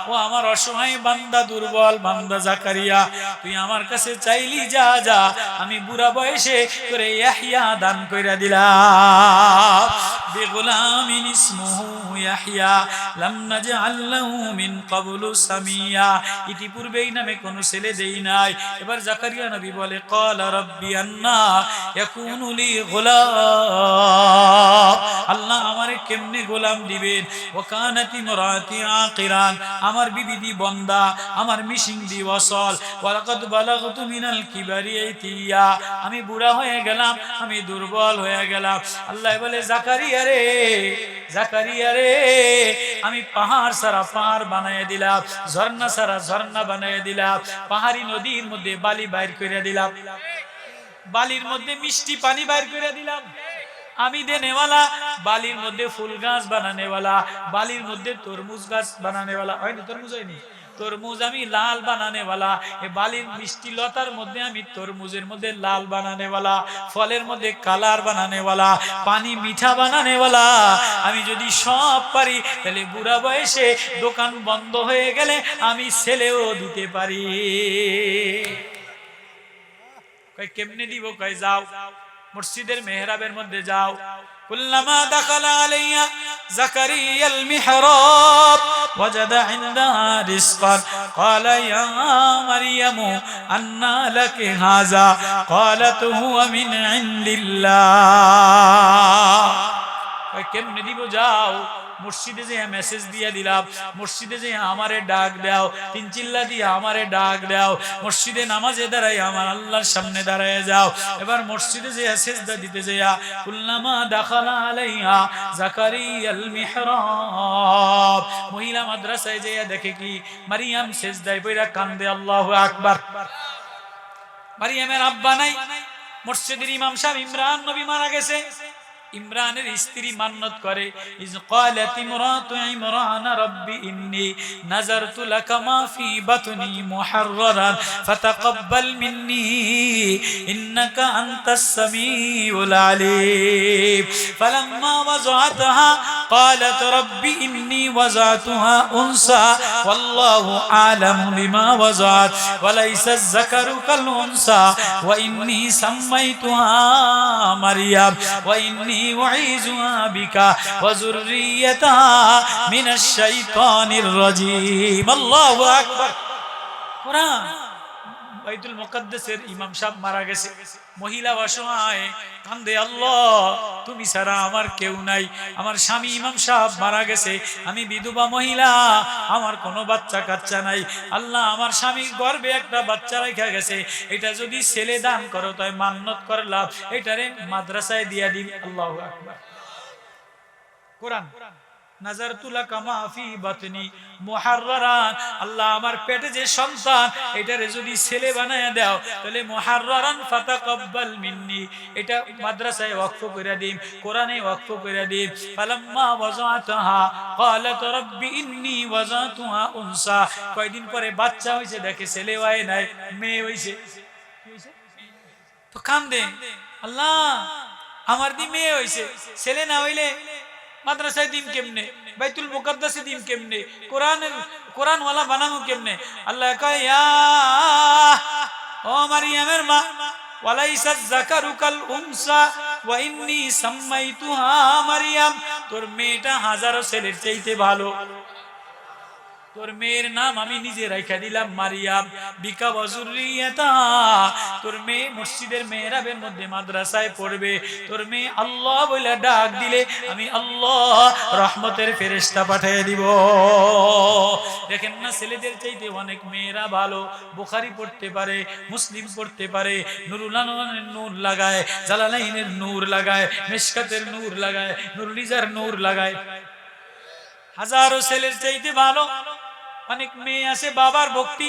ও আমার অসহায় বান্দা, দুর্বল বান্দা জাকারিয়া, তুই আমার কাছে চাইলি যা যা, আমি বুড়া বয়সে করে ইয়াহইয়া দান কইরা দিলাম। বিগুলামিন ইসমুহু ইয়াহইয়া লাম নাজআল লাহু মিন ক্বাবলু সামিয়া, ইতিপূর্বেই নামে কোনো ছেলে দেই নাই। এবার জাকারিয়া নবী বলে ক্বালা রাব্বি আন্না ইয়াকুনু লি গোলাম, আল্লাহ আমারে কেমনে গোলাম দিবেন? ওয়া কানাত ইমরাতি আকিরান, আমার বিবি দি বন্দা, আমার মিশিং দি ওয়াসাল, ওয়া লাকাদ বালাগতু মিনাল কিবারি ইতিয়া, আমি বুড়া হয়ে গেলাম, আমি দুর্বল হয়ে গেলাম। আল্লাহ বলে জাকারিয়া রে, জাকারিয়া রে, আমি পাহাড় সারা পাহাড় বানায় দিলাম, ঝর্ণা সারা ঝর্ণা বানায় দিলাম, পাহাড়ি নদীর মধ্যে বালি বাইর করে দিলাম, বালির মধ্যে মিষ্টি পানি বাইর করে দিলাম। আমি দেনেওয়ালা, বালির মধ্যে ফুল গাছ বানানেওয়ালা, বালির মধ্যে তরমুজ গাছ বানানেওয়ালা। হয়নি? তরমুজ হয়নি? তরমুজ আমি লাল বানানেওয়ালা, এই বালির মিষ্টি লতার মধ্যে আমি তরমুজের মধ্যে লাল বানানেওয়ালা, ফলের মধ্যে কালার বানানেওয়ালা, পানি মিঠা বানানেওয়ালা। আমি যদি সব পারি তাহলে বুড়া বয়সে দোকান বন্ধ হয়ে গেলে আমি ছেলেও দিতে পারি। কয় কেমনে দিব? কয় যাও মসজিদের মেহরাবের মধ্যে যাও। কুল্লামা দাখালা আলাইয়া জাকারিয়াল মিহরাব ওয়াজাদা ইনদাহা রিজকান ক্বালা ইয়া মারইয়ামু আন্না লাকি হাযা ক্বালাত হুয়া মিন ইনদিল্লাহ। কয় কেমনে দিব? যাও মসজিদে যে মেসেজ দিয়ে দিলাম, মসজিদে যে আমারে ডাক দাও, তিন চিল্লা দিয়ে আমারে ডাক দাও, মসজিদে নামাজে দাঁড়াই আমার আল্লাহর সামনে দাঁড়ায় যাও। এবার মসজিদে যে সেজদা দিতে যাইয়া কুল্লামা দাখালা আলাইহা জাকারিয়াল মিহরাব, মহিলা মাদ্রাসায় যাইয়া দেখে কি মারিয়াম সেজদায় পইরা কান্দে। আল্লাহু আকবার। মারিয়ামের আব্বা নাই, মসজিদের ইমাম সাহেব ইমরান নবী মারা গেছে। ইমরানের স্ত্রী মান্নত করে, ইজ ক্বালাত ইমরাতু ইমরান রাব্বি ইন্নী নাযারতু লাকা মা ফি বাতনি মুহাররারান ফাতাকাব্বাল মিন্নী ইন্নাকা আনতাস সামিউল আলীম। ফালাম্মা ওয়াযআতহা ক্বালাত রাব্বি ইন্নী ওয়াযআতুহা উনসা ওয়াল্লাহু আ'লামু বিমা ওয়াযআত ওয়া লাইসা আয-যাকারু কাল উনসা ওয়া ইন্নী সাম্মাইতুহা মারইয়াম ওয়া ইন্নী وعيذها بك وذريتها من الشيطان الرجيم। الله أكبر। কোরআন বাইতুল মুকাদ্দাসের ইমাম সাহেব মারা গেছে, মহিলা অসহায় কান্দে, আল্লাহ তুমি ছাড়া আমার কেউ নাই, আমার স্বামী ইমাম সাহেব মারা গেছে, আমি বিধবা মহিলা, আমার কোনো বাচ্চা কাচ্চা নাই, আল্লাহ আমার স্বামীর গর্ভে একটা বাচ্চা রেখা গেছে, এটা যদি ছেলে দান করো তাই মান্নত করলাম, এটারে মাদ্রাসায় দিয়া দিন। আল্লাহু আকবার। কোরআন নাযারতু লাকা মা ফি বাতনি মুহাররারান, আল্লাহ আমার পেটে যে সন্তান এটারে যদি ছেলে বানায়া দাও তাহলে মুহাররারান ফাতাকাব্বাল মিন্নি, এটা মাদ্রাসায় ওয়াকফ কইরা দিন, কোরআনে ওয়াকফ কইরা দিন। ফালাম্মা ওয়াযাতাহা ক্বালাত রাব্বি ইন্নী ওয়াযাতুহা উনসা, কয়দিন পরে বাচ্চা হইছে, দেখে ছেলে হয় নাই, মেয়ে হইছে। কি হইছে? তো কান্দে, আল্লাহ আমার দি মেয়ে হইছে, ছেলে না হইলে মাদ্রাসায় দিন কেমনে, বাইতুল মুকাদ্দাসে দিন কেমনে, কোরআন ওয়ালা বানামু কেমনে? আল্লাহ কয় ইয়া ও মারিয়ামের মা ওয়ালাইসা যাকারু কাল উনসা ওয়া ইন্নী সাম্মাইতুহা মারিয়াম, তোর মেয়েটা হাজারো ছেলের চাইতে ভালো, তোর মেয়ের নাম আমি নিজে রাখা দিলাম মারিয়াম। বিকা ওয়াজুরিয়াতা, তোর মেয়ে মসজিদের মেহরাবের মধ্যে মাদ্রাসায় পড়বে, তোর মেয়ে আল্লাহ বলে ডাক দিলে আমি আল্লাহ রহমতের ফেরেশতা পাঠিয়ে দিব। দেখেন না, ছেলেদের চাইতে অনেক মেয়েরা ভালো, বুখারী পড়তে পারে, মুসলিম পড়তে পারে, নুরুল আনওয়ারের নূর লাগায়, জালালাইনের নূর লাগায়, মিশকাতের নূর লাগায়, নুরুলিজার নূর লাগায়, হাজারো ছেলের চাইতে ভালো। অনেক মেয়ে আছে বাবার ভক্তি,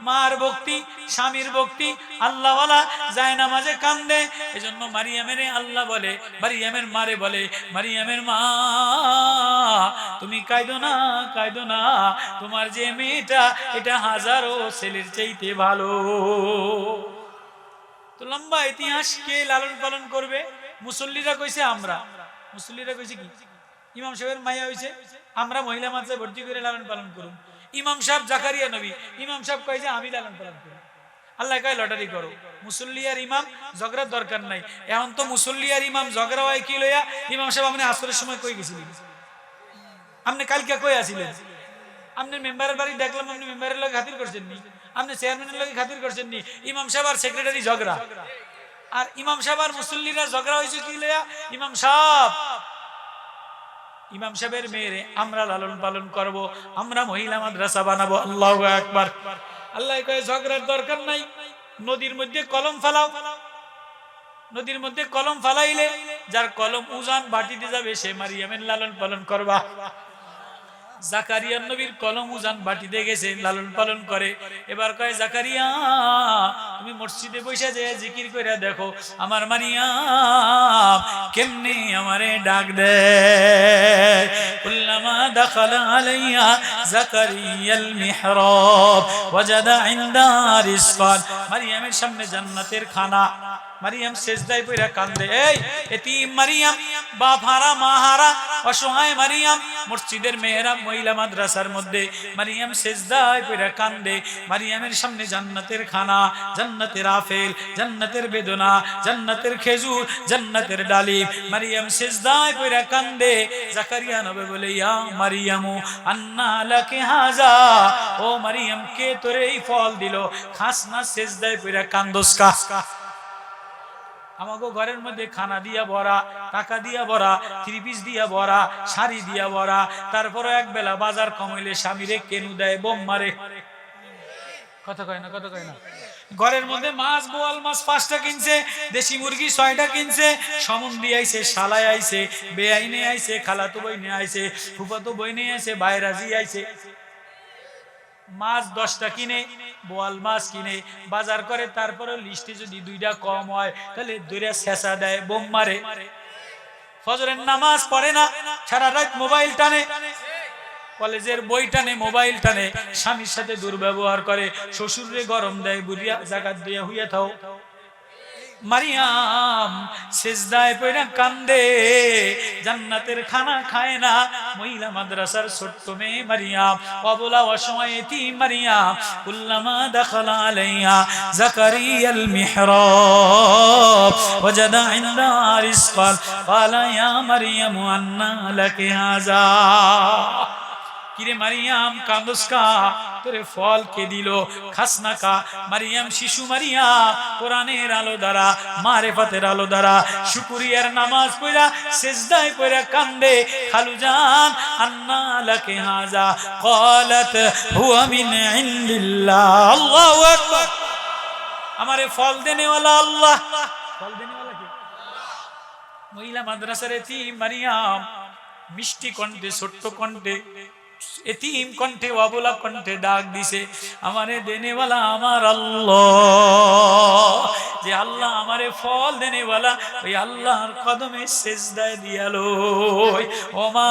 মার ভক্তি, স্বামীর ভক্তি, আল্লাহ ওয়ালা যায় নামাজে কান্দে। এজন্য মারিয়ামের আল্লাহ বলে, মারিয়ামের মারে বলে, মারিয়ামের মা তুমি কাঁদো না, কাঁদো না, তোমার যে মেয়েটা এটা হাজারো ছেলের চাইতে ভালো। তো লম্বা ইতিহাস কে লালন পালন করবে? মুসল্লিরা কইছে আমরা, মুসল্লিরা কইছে কি ইমাম সাহেবের মাইয়া হইছে, আমরা মহিলা মাদ্রাসায় ভর্তি করে লালন পালন করুন। ইমাম সাহেব জাকারিয়া নবী, ইমাম সাহেব কয় যে আমি লালন পালন করি। আল্লাহ কয় লটারি করো, মুসল্লি আর ইমাম ঝগড়ার দরকার নাই। এখন তো মুসল্লি আর ইমাম ঝগড়া হয় কি লইয়া? ইমাম সাহেব আপনি আসরের সময় কই গেছিলেন? আপনি কালকে কই আছিলেন? আপনি মেম্বারের বাড়ি দেখলাম, আপনি মেম্বারের লগে খাতির করছেন নি, আপনি চেয়ারম্যানের লগে খাতির করছেন নি। ইমাম সাহেব আর সেক্রেটারি ঝগড়া, আর ইমাম সাহেব আর মুসল্লিরা ঝগড়া হয়েছে কি লইয়া? ইমাম সাহেব, ইমাম সাহেবের মেয়েরে আমরা লালন পালন করব, আমরা মহিলা মাদ্রাসা বানাবো। আল্লাহু আকবার। আল্লাহ কয় ঝগড়ার দরকার নাই, নদীর মধ্যে কলম ফালাও, নদীর মধ্যে কলম ফালাইলে যার কলম উজান বাটিতে যাবে সে মারিয়ামের লালন পালন করবা। জাকারিয়া নবীর কলম উজান বাটিতে গেছে, লালন পালন করে। এবার কয় জাকারিয়া তুমি মসজিদে বসে যে জিকির কইরা দেখো আমার মারিয়াম কেমনে আমারে ডাক দেয়। কুল্লামা দাখালা আলাইয়া জাকারিয়াল মিহরাব ওয়াজাদা ইনদা রিজকান। মারিয়ামের সামনে জান্নাতের খানা। মারিয়াম সেজদায় পড়ে কান্দে। এই এতিম মারিয়াম, বাপ হারা মা হারা অসহায় মারিয়াম মসজিদের মেহরাব মহিলা মাদ্রাসার মধ্যে মারিয়াম সেজদায় পড়ে কান্দে। মারিয়ামের সামনে জান্নাতের খানা, জান্নাতের আপেল, জান্নাতের বেদনা, জান্নাতের খেজুর, জান্নাতের ডালিম। মারিয়াম সেজদায় পড়ে কান্দে। জাকারিয়া নবী বলে ইয়া মারিয়ামু আন্না লাকি হাযা, ও মারিয়াম কে তোরে এই ফল দিল? খাস না সেজদায় পড়ে কান্দোস কা? আমাগো ঘরের মধ্যে খানা দিয়া ভরা, টাকা দিয়া ভরা, থ্রি পিস দিয়া ভরা, শাড়ি দিয়া ভরা, তারপরে এক বেলা বাজার কমাইলে স্বামীরে কেনু দেয়, বোম মারে। কথা কয় না, কথা কয় না। ঘরের মধ্যে মাছ, বোয়াল মাছ 5টা কিনছে, দেশি মুরগি 6টা কিনছে, সমুন্দি আইছে, শালাই আইছে, বেআইনে আইছে, খালাতো বইনে আইছে, ফুফাতো বইনে আইছে, বাইরাজি আইছে। মাছ 10টা কিনে, বোয়াল মাছ কিনে বাজার করে, তারপরে লিস্টে যদি 2টা কম হয় তাহলে 2টা ছেঁচা দেয়, বোম মারে। ফজরের নামাজ পড়ে না, সারা রাত মোবাইল টানে, কলেজের বই টানে, মোবাইল টানে, স্বামীর সাথে দুর্ব্যবহার করে, শ্বশুরে গরম দেয়, বুড়িয়া জাকাত দিয়ে হইয়া থাও। মারিয়াম সেজদায় পড়ে কান্দে, জান্নাতের খানা খায় না। মহিলা মাদ্রাসার ছোট্ট মেয়ে মারিয়াম, অবলা অসময়ে এতিম মারিয়াম। কুল্লামা দাখালা আলাইহা জাকারিয়াল মিহরাব ওয়াজাদা ইনদা রিজকান ক্বালা ইয়া মারিয়াম আন্না লাকি হাযা। কিরে মারিয়াম কান্দোস কা? তোরে ফল কে দিল? খাস না কা? মারিয়াম শিশু মারিয়াম কোরআনের আলো দ্বারা, মারিফাতের আলো দ্বারা শুকরিয়ার নামাজ পড়া সিজদায় পড়া কান্দে। খালু জান আন্না লাকি হাযা ক্বালাত হুয়া মিন ইনদিল্লাহ। আল্লাহু আকবার। আমারে ফল দেনে ওয়ালা আল্লাহ। ফল দেনে ওয়ালা কে? মহিলা মাদ্রাসার এতিম মারিয়াম মিষ্টি কণ্ঠে, ছোট্ট কণ্ঠে, এতিম কণ্ঠে, অবলা কণ্ঠে ডাক দিছে, আমারে দেনেওয়ালা আমার আল্লাহ। যে আল্লাহ আমারে ফল দেনেওয়ালা, ওই আল্লাহর কদমে সেজদায় দিয়ালো। ও মা,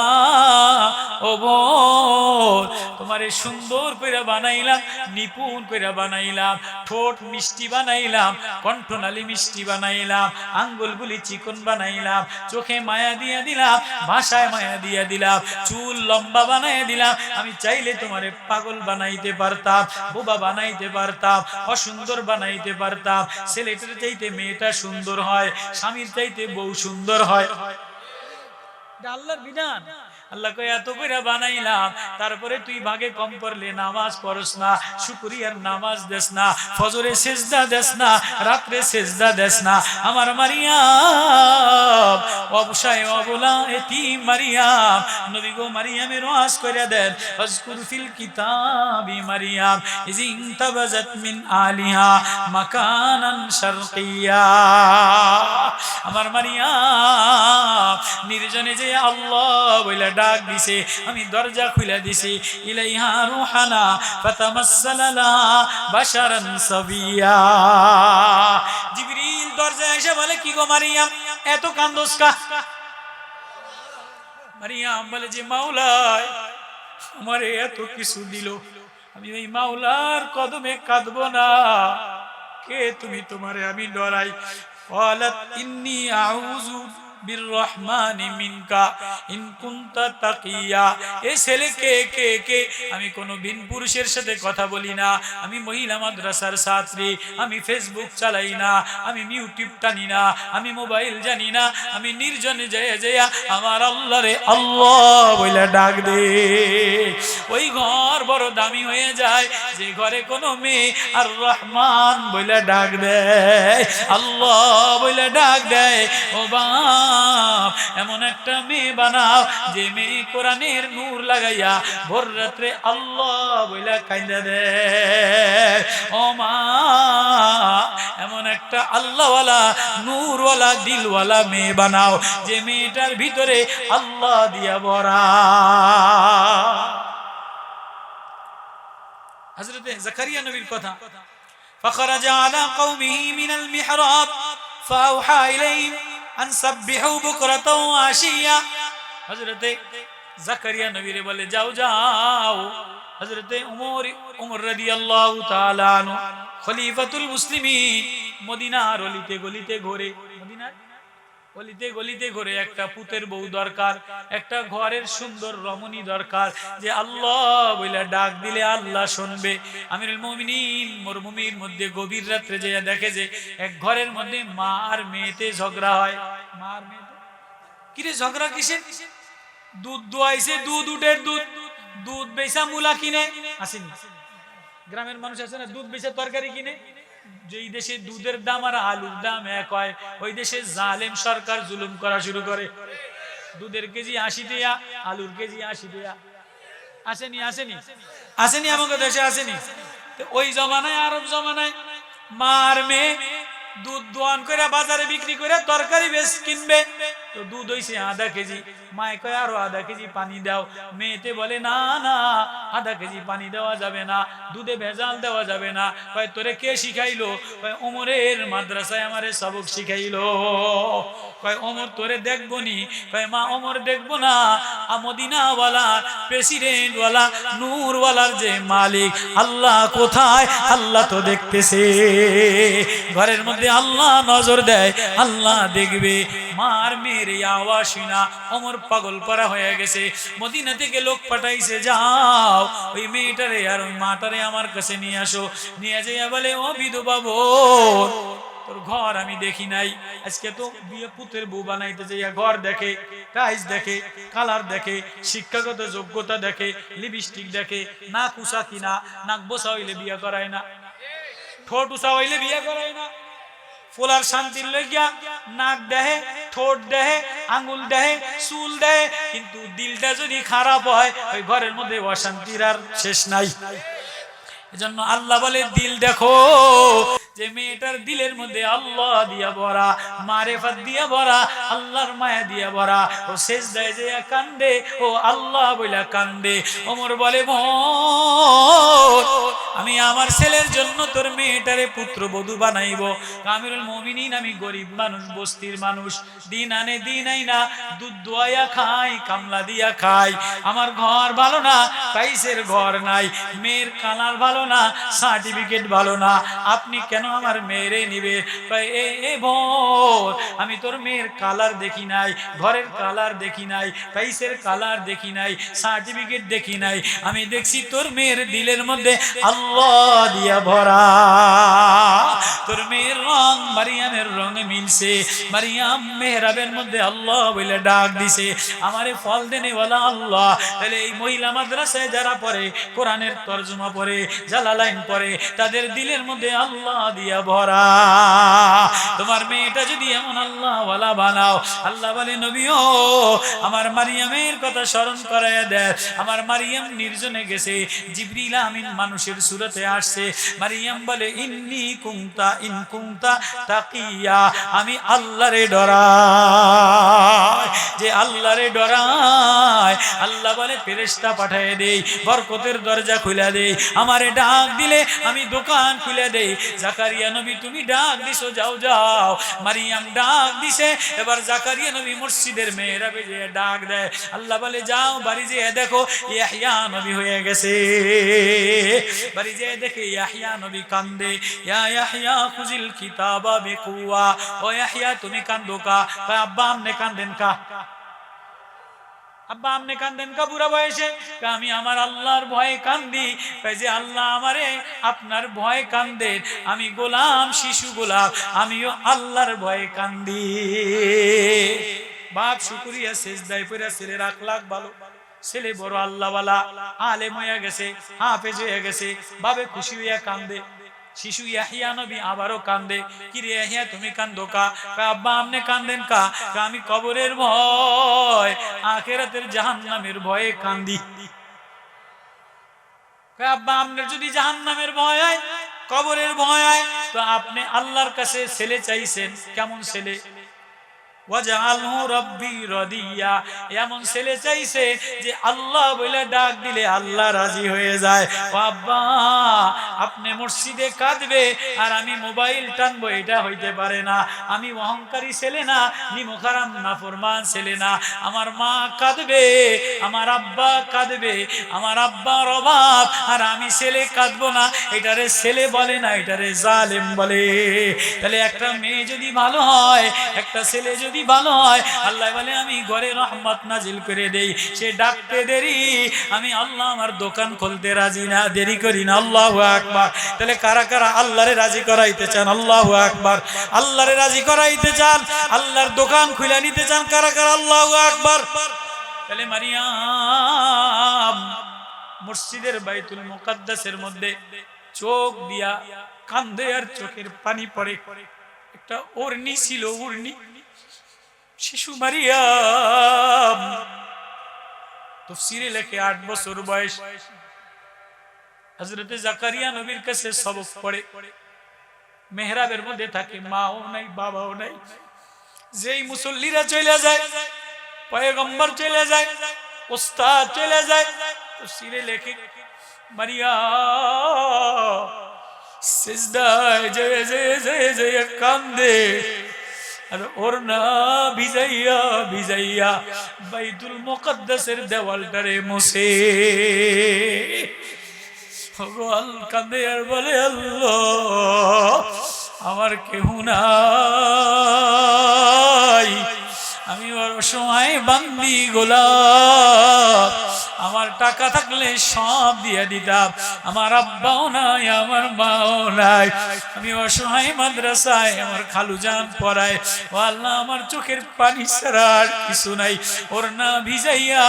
ও বোন, তোমারে সুন্দর করে বানাইলাম, নিপুণ করে বানাইলাম, ঠোঁট মিষ্টি বানাইলাম, কণ্ঠনালী মিষ্টি বানাইলাম, আঙ্গুলগুলি চিকন বানাইলাম, চোখে মায়া দিয়া দিলাম, ভাষায় মায়া দিয়া দিলাম, চুল লম্বা বানাইয়া দিলাম। আমি চাইলে তোমারে পাগল বানাইতে পারতাম, বোবা বানাইতে পারতাম, অসুন্দর বানাইতে পারতাম। ছেলেটার চাইতে মেয়েটা সুন্দর হয়, স্বামীর চাইতে বউ সুন্দর হয়। আল্লাহর বিধান। আল্লাহ কয় এত করে বানাইলাম, তারপরে তুই ভাগে কম পড়লে নামাজ পড়স না, শুকরিয়ার নামাজ দেস না, ফজরে সেজদা দেস না, রাত্রে সেজদা দেস না। আমার মারিয়াম অবসায় অবলা এতিম মারিয়াম। নবী গো মারিয়ামের ওয়াজ কইরা দেন, আযকুর ফিল কিতাবি মারিয়াম ইয ইনতাবাযাত মিন আলিহা মাকানান শারকিয়া। আমার মারিয়াম নির্জনে যে আল্লাহ বলে ডাক দিছে, আমি দরজা খুলে দিছি। ইলাইহা রুহানা ফাতামাসসালা লাহা বাশারান সাবিয়া। জিবরিল দরজায় এসে বলে, কি গো মারিয়াম এত কান্দোস কা? মারিয়াম বলে যে মাওলাই আমারে এত কিছু দিল, আমি ওই মাওলার কদমে কাঁদবো না? কে তুমি? তোমারে আমি ডরাই। ক্বালাত ইন্নী আউযু বিররহমানি মিনকা ইন কুনতা তাকিয়া। এই ছেলে কে কে কে? আমি কোনো ভিন পুরুষের সাথে কথা বলি না, আমি মহিলা মাদ্রাসার ছাত্রী, আমি ফেসবুক চালাই না, আমি ইউটিউব টানি না, আমি মোবাইল জানি না, আমি নির্জনে যেয়ে যেয়া আমার আল্লাহরে আল্লাহ বইলা ডাক দে। ওই ঘর বড় দামি হয়ে যায় যে ঘরে কোনো মেয়ে আর রহমান বইলা ডাক দেয়, আল্লাহ বইলা ডাক দেয়। ও বাপ, এমন একটা মেয়ে বানাও যে মেয়ে কোরআনের নূর লাগাইয়া ভোর রাত্রে আল্লাহ বইলা কাইন্দা দেয়। ও মা, এমন একটা আল্লাহওয়ালা নূরওয়ালা দিলওয়ালা মেয়ে বানাও যে মেয়েটার ভিতরে আল্লাহ দিয়া ভরা। হযরতে জাকারিয়া নবীর কথা فخرج على قومه من المحراب فأوحى إليهم أن سبحوا بكرة وعشيا হযরতে জাকারিয়া নবীরে বলে যাও যাও হযরতে উমর রাদিয়াল্লাহু তাআলা আনহু খলিফাতুল মুসলিমিন মদিনার অলিতে গলিতে ঘোরে মদিনার অলিতে গলিতে ঘোরে একটা পুতের বউ দরকার একটা ঘরের সুন্দর রমণী দরকার যে আল্লাহ বইলা ডাক দিলে আল্লাহ শুনবে আমিরুল মুমিনিন মরুভূমির মধ্যে গভীর রাতে যে দেখে যে এক ঘরের মধ্যে মা আর মেয়েতে ঝগড়া হয় মা আর মেয়েতে কিরে ঝগড়া কিসের দুধ দোয়াইছে দুধ উটের দুধ দুধ বেচা মুলা কিনে আসেনি গ্রামের মানুষ আছে না দুধ বেচা তরকারি কিনে যেই দেশে দুধের দাম আর আলুর দাম এক হয় ওই দেশে জালেম সরকার জুলুম করা শুরু করে দুধের কেজি 80 টাকা আলুর কেজি 80 টাকা আসেনি আসেনি আসেনি আমাদের দেশে আসেনি তো ওই জমানায় আরব জমানায় মার মেয়ে দুধ দোয়ান করে বাজারে বিক্রি করে তরকারি বেশ কিনবে তো দুধ হইছে আধা কেজি মায়ে কয় আরো আধা কেজি পানি দাও মেয়েতে বলে না না আধা কেজি পানি দেওয়া যাবে না দুধে ভেজাল দেওয়া যাবে না কয় তোরে কে শিখাইলো কয় ওমরের মাদ্রাসায় আমারে সবক শিখাইলো কয় ওমর তোরে দেখবো নি কয় মা ওমর দেখবো না মদিনাওয়ালা প্রেসিডেন্টওয়ালা নূরওয়ালার যে মালিক আল্লাহ কোথায় আল্লাহ তো দেখতেছে ঘরের মধ্যে আল্লাহ নজর দেয় আল্লাহ দেখবে মার মেরে আওয়াজ শুনা ওমর পাগল পারা হয়ে গেছে মদিনা থেকে লোক পাঠাইছে যাও ওই মেয়েটারে আর ওই মাটারে আমার কাছে নিয়ে আসো নিয়ে যাইয়া বলে ও বিধবা বোন তোর ঘর আমি দেখি নাই আজকে তো বিয়ে পুতের বউ বানাইতে যাইয়া ঘর দেখে টাইস দেখে কালার দেখে শিক্ষাগত যোগ্যতা দেখে লিপস্টিক দেখে নাক উষা কিনা নাক বসা হইলে বিয়ে করায় না ঠোঁট উষা হইলে বিয়ে করায় না ফোলার শান্তির লইয়া নাক দেহে ঠোঁট দেহে আঙ্গুল দেহে চুল দেহে কিন্তু দিলটা যদি খারাপ হয় ওই ঘরের মধ্যে অশান্তির আর শেষ নাই এজন্য আল্লাহ বলে দিল দেখো যে মেয়েটার দিলের মধ্যে আল্লাহ দিয়া ভরা মারেফাত দিয়া ভরা আল্লাহর মায়া দিয়া ভরা ও সেজদায় যে কান্দে ও আল্লাহ বইলা কান্দে ওমর বলে আমি আমার ছেলের জন্য তোর মেয়েটারে পুত্রবধূ বানাইবো আমিরুল মুমিনিন আমি গরিব মানুষ বস্তির মানুষ দিন আনে দিন আই না দুধ দোয়া খাই কামলা দিয়া খাই আমার ঘর ভালো না টাইসের ঘর নাই মেয়ের কালার ভালো না সার্টিফিকেট ভালো না আপনি কেন আমার মেয়েরে নিবে আমি তোর মেয়ের কালার দেখি নাই ঘরের কালার দেখি নাই টাইসের কালার দেখি নাই সার্টিফিকেট দেখি নাই আমি দেখছি তোর মেয়ের দিলের মধ্যে আল্লাহ দিয়া ভরা তোর মেয়ের রং মারিয়ামের রঙে মিলছে মারিয়াম মেহরাবের মধ্যে আল্লাহ বলে ডাক দিছে আমারে ফল দেনে ওয়ালা আল্লাহ তাহলে এই মহিলা মাদ্রাসায় যারা পড়ে কোরআনের তরজমা পড়ে জালালাইন পড়ে তাদের দিলের মধ্যে আল্লাহ দিয়া ভরা তোমার মেয়েটা যদি এমন আল্লাহ ওয়ালা বানাও আল্লাহ বলে নবীও আমার মারিয়ামের কথা স্মরণ করায়া দেয় আমার মারিয়াম নির্জনে গেছে জিবরিল আমিন মানুষের সুরতে আসছে মারিয়াম বলে ইন্নী কুনতা ইন কুনতা তাকিয়া আমি আল্লাহরে ডরাই যে আল্লাহরে ডরাই আল্লাহ বলে ফেরেশতা পাঠিয়ে দেই বরকতের দরজা খুলে দেই আমারে ডাক দিলে আমি দোকান খুলে দেই জাকারিয়া নবী তুমি ডাক দিছো যাও যাও মারিয়াম ডাক দিছে এবার জাকারিয়া নবী মসজিদের মেহরাবে যে ডাক দেয় আল্লাহ বলে যাও বাড়ি যেয়ে দেখো ইয়াহইয়া নবী হয়ে গেছে বাড়ি যেয়ে দেখে ইয়াহইয়া নবী কান্দে ইয়া ইয়াহইয়া খুজিল কিতাবা বিকুয়া ও ইয়াহইয়া তুমি কান্দো কা আব্বা আমনে কান্দেন কা আব্বা আমনে কান্দেন কা বুড়া বয়সে আমি আমার আল্লাহর ভয়ে কান্দি যে আল্লাহ আমারে আপনার ভয়ে কান্দেন আমি গোলাম শিশু গোলাম আমিও আল্লাহর ভয়ে কান্দি বাপ শুকরিয়া সেজদায় পড়ে ছেলের আখলাক ভালো ছেলে বড় আল্লাহওয়ালা আলেম হয়ে গেছে হাফেজ হয়ে গেছে বাবে খুশি হইয়া কান্দে শিশু ইয়াহিয়া নবী আবারও কান্দে কি রে ইয়াহিয়া তুমি কান্দো কা আব্বা আপনি কান্দেন কা আমি কবরের ভয় আখিরাতের জাহান্নামের ভয়ে কান্দি আব্বা আপনার যদি জাহান্নামের ভয় হয় কবরের ভয় হয় তো আপনি আল্লাহর কাছে ছেলে চাইছেন কেমন ছেলে ওয়াজআলহু রাব্বি রাদিয়া, এমন ছেলে চাইছে যে আল্লাহ বলে ডাক দিলে আল্লাহ রাজি হয়ে যায়। ও আব্বা, আপনি মসজিদে কাঁদবে আর আমি মোবাইল টানবো, এটা হইতে পারে না। আমি অহংকারী ছেলে না, নিমুখারাম নাফরমান ছেলে না। আমার মা কাঁদবে, আমার আব্বা কাঁদবে, আমার আব্বার অভাব, আর আমি ছেলে কাঁদবো না, এটারে ছেলে বলে না, এটারে জালেম বলে। তাহলে একটা মেয়ে যদি ভালো হয়, একটা ছেলে যদি ভালো হয়, আল্লাহ বলে আমি ঘরে রহমত নাজিল করে দেই। সে ডাকতে দেরি, আমি আল্লাহ আমার দোকান খুলতে রাজি না, দেরি করি না। আল্লাহু আকবার। তাহলে কারা কারা আল্লাহরে রাজি করাইতে চান? আল্লাহু আকবার। আল্লাহরে রাজি করাইতে চান, আল্লাহর দোকান খুলে নিতে চান, কারা কারা? আল্লাহু আকবার। তাহলে মারিয়াম মসজিদের বাইতুল মুকাদ্দাসের মধ্যে চোখ দিয়া কান্দে আর চোখের পানি পড়ে। একটা ওড়নি ছিল, ওড়নি, শিশু মারিয়াম। তাফসীরে লেখে 8 বছর বয়স। হযরতে জাকারিয়া নবীর কাছে সবক পড়ে, মেহরাবের মধ্যে থাকে, মাও নাই বাবাও নাই। যেই মুসল্লিরা চলে যায়, পয়গম্বর চলে যায়, উস্তাদ চলে যায়, তাফসীরে লেখে মারিয়াম সিজদায় জয় জয় জয় জয় কান্দে, আর ওর না ভিজাইয়া ভিজাইয়া বাইতুল মুকাদ্দাসের দেওয়ালটারে মুছে। ভগবান কান্দে আর বলে, আল্লাহ আমার কেহ নাই, আমি ওর অসহায় বান্দি গোলাম, আমার টাকা থাকলে সব দিয়ে দিতাম, আমার আব্বাও নাই, আমার মাও নাই, আমি অসহায় মাদ্রাসায় আমার খালুজান পড়ায়, ও আল্লাহ আমার চোখের পানি ছাড়া আর কিছু নাই, ওর না ভিজাইয়া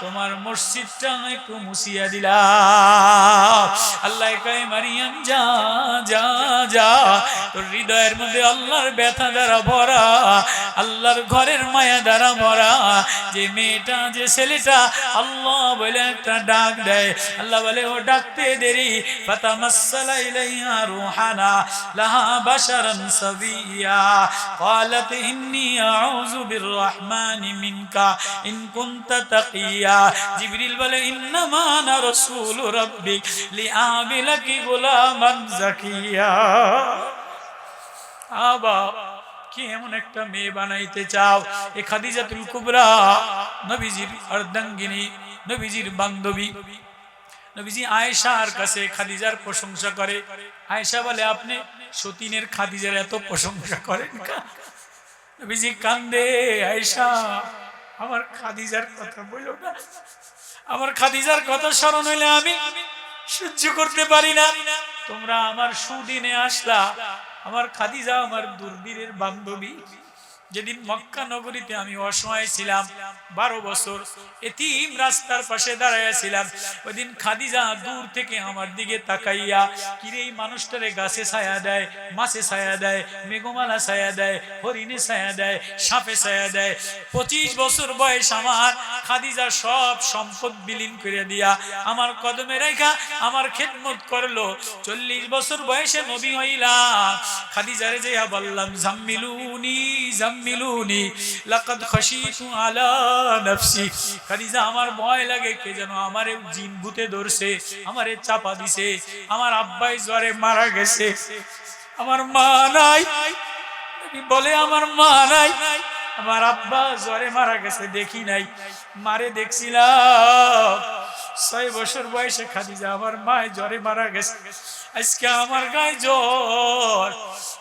তোমার মসজিদটা একটু মুছিয়া দিলাম। আল্লাহ কয় মারিয়াম যা যা যা, তোর হৃদয়ের মধ্যে আল্লাহর ব্যথা দ্বারা ভরা, আল্লাহর ঘরের মায়া দ্বারা ভরা। যে মেয়েটা, যে ছেলেটা আল্লাহ বলে একটা ডাক দেয়, আল্লাহ বলে ও ডাকতে দেরি, ফাতামাসসালা ইলাইহা রূহানা লাহা বাশারান সাবিয়া ক্বালাত ইন্নী আউযু বিররহমানি মিনকা ইন কুনতা তাকিয়া। জিবরিল বলে ইন্নামা আনা রাসূল রাব্বিক লিআবিলাকি গুলামান যাকিয়া। আবা কি এমন একটা মেয়ে বানাইতে চাও? এ খাদিজাতুল কুবরা, নবীজির অর্ধাঙ্গিনী, নবীজির বান্ধবী। নবীজি আয়েশার কাছে খাদিজার প্রশংসা করে। আয়েশা বলে, আপনি সতীনের খাদিজার এত প্রশংসা করেন কেন? নবীজি কান্দে, আয়েশা আমার খাদিজার কথা বলো না, আমার খাদিজার কথা স্মরণ হইলে আমি সহ্য করতে পারি না। তোমরা আমার সুদিনে আসলা, আমার খাদিজা আমার দুর্দিনের বান্ধবী। যেদিন মক্কা নগরীতে আমি অসহায় ছিলাম, 12 বছর এতিম রাস্তার পাশে দাঁড়াইয়া ছিলাম, ওইদিন খাদিজা দূর থেকে আমার দিকে তাকাইয়া, কিরে এই মানুষটারে গাছে ছায়া দেয়, মাছে ছায়া দেয়, মেঘমালা ছায়া দেয়, হরিণে ছায়া দেয়, সাপে ছায়া দেয়। 25 বছর বয়স আমার, খাদিজা সব সম্পদ বিলীন করে দিয়া আমার কদমে রেখা আমার খেদমত করলো। 40 বছর বয়সে নবী হইলাম। খাদিজারে যাইয়া বললাম, জাম্মিলুনি জাম্মিলুনি লাকাদ খাশিতু আলা নাফসি। খাদিজা আমার ভয় লাগে, কে যেন আমারে জিন ভূতে ধরছে, আমারে চাপা দিছে, আমার আব্বাই জ্বরে মারা গেছে, আমার মা নাই। বলে আমার মা নাই, আমার আব্বা জ্বরে মারা গেছে, দেখি নাই, মারে দেখছিলাম। 6 বছর বয়সে খাদিজা আমার মায় জ্বরে মারা গেছে, আজকে আমার গায়ে জ্বর।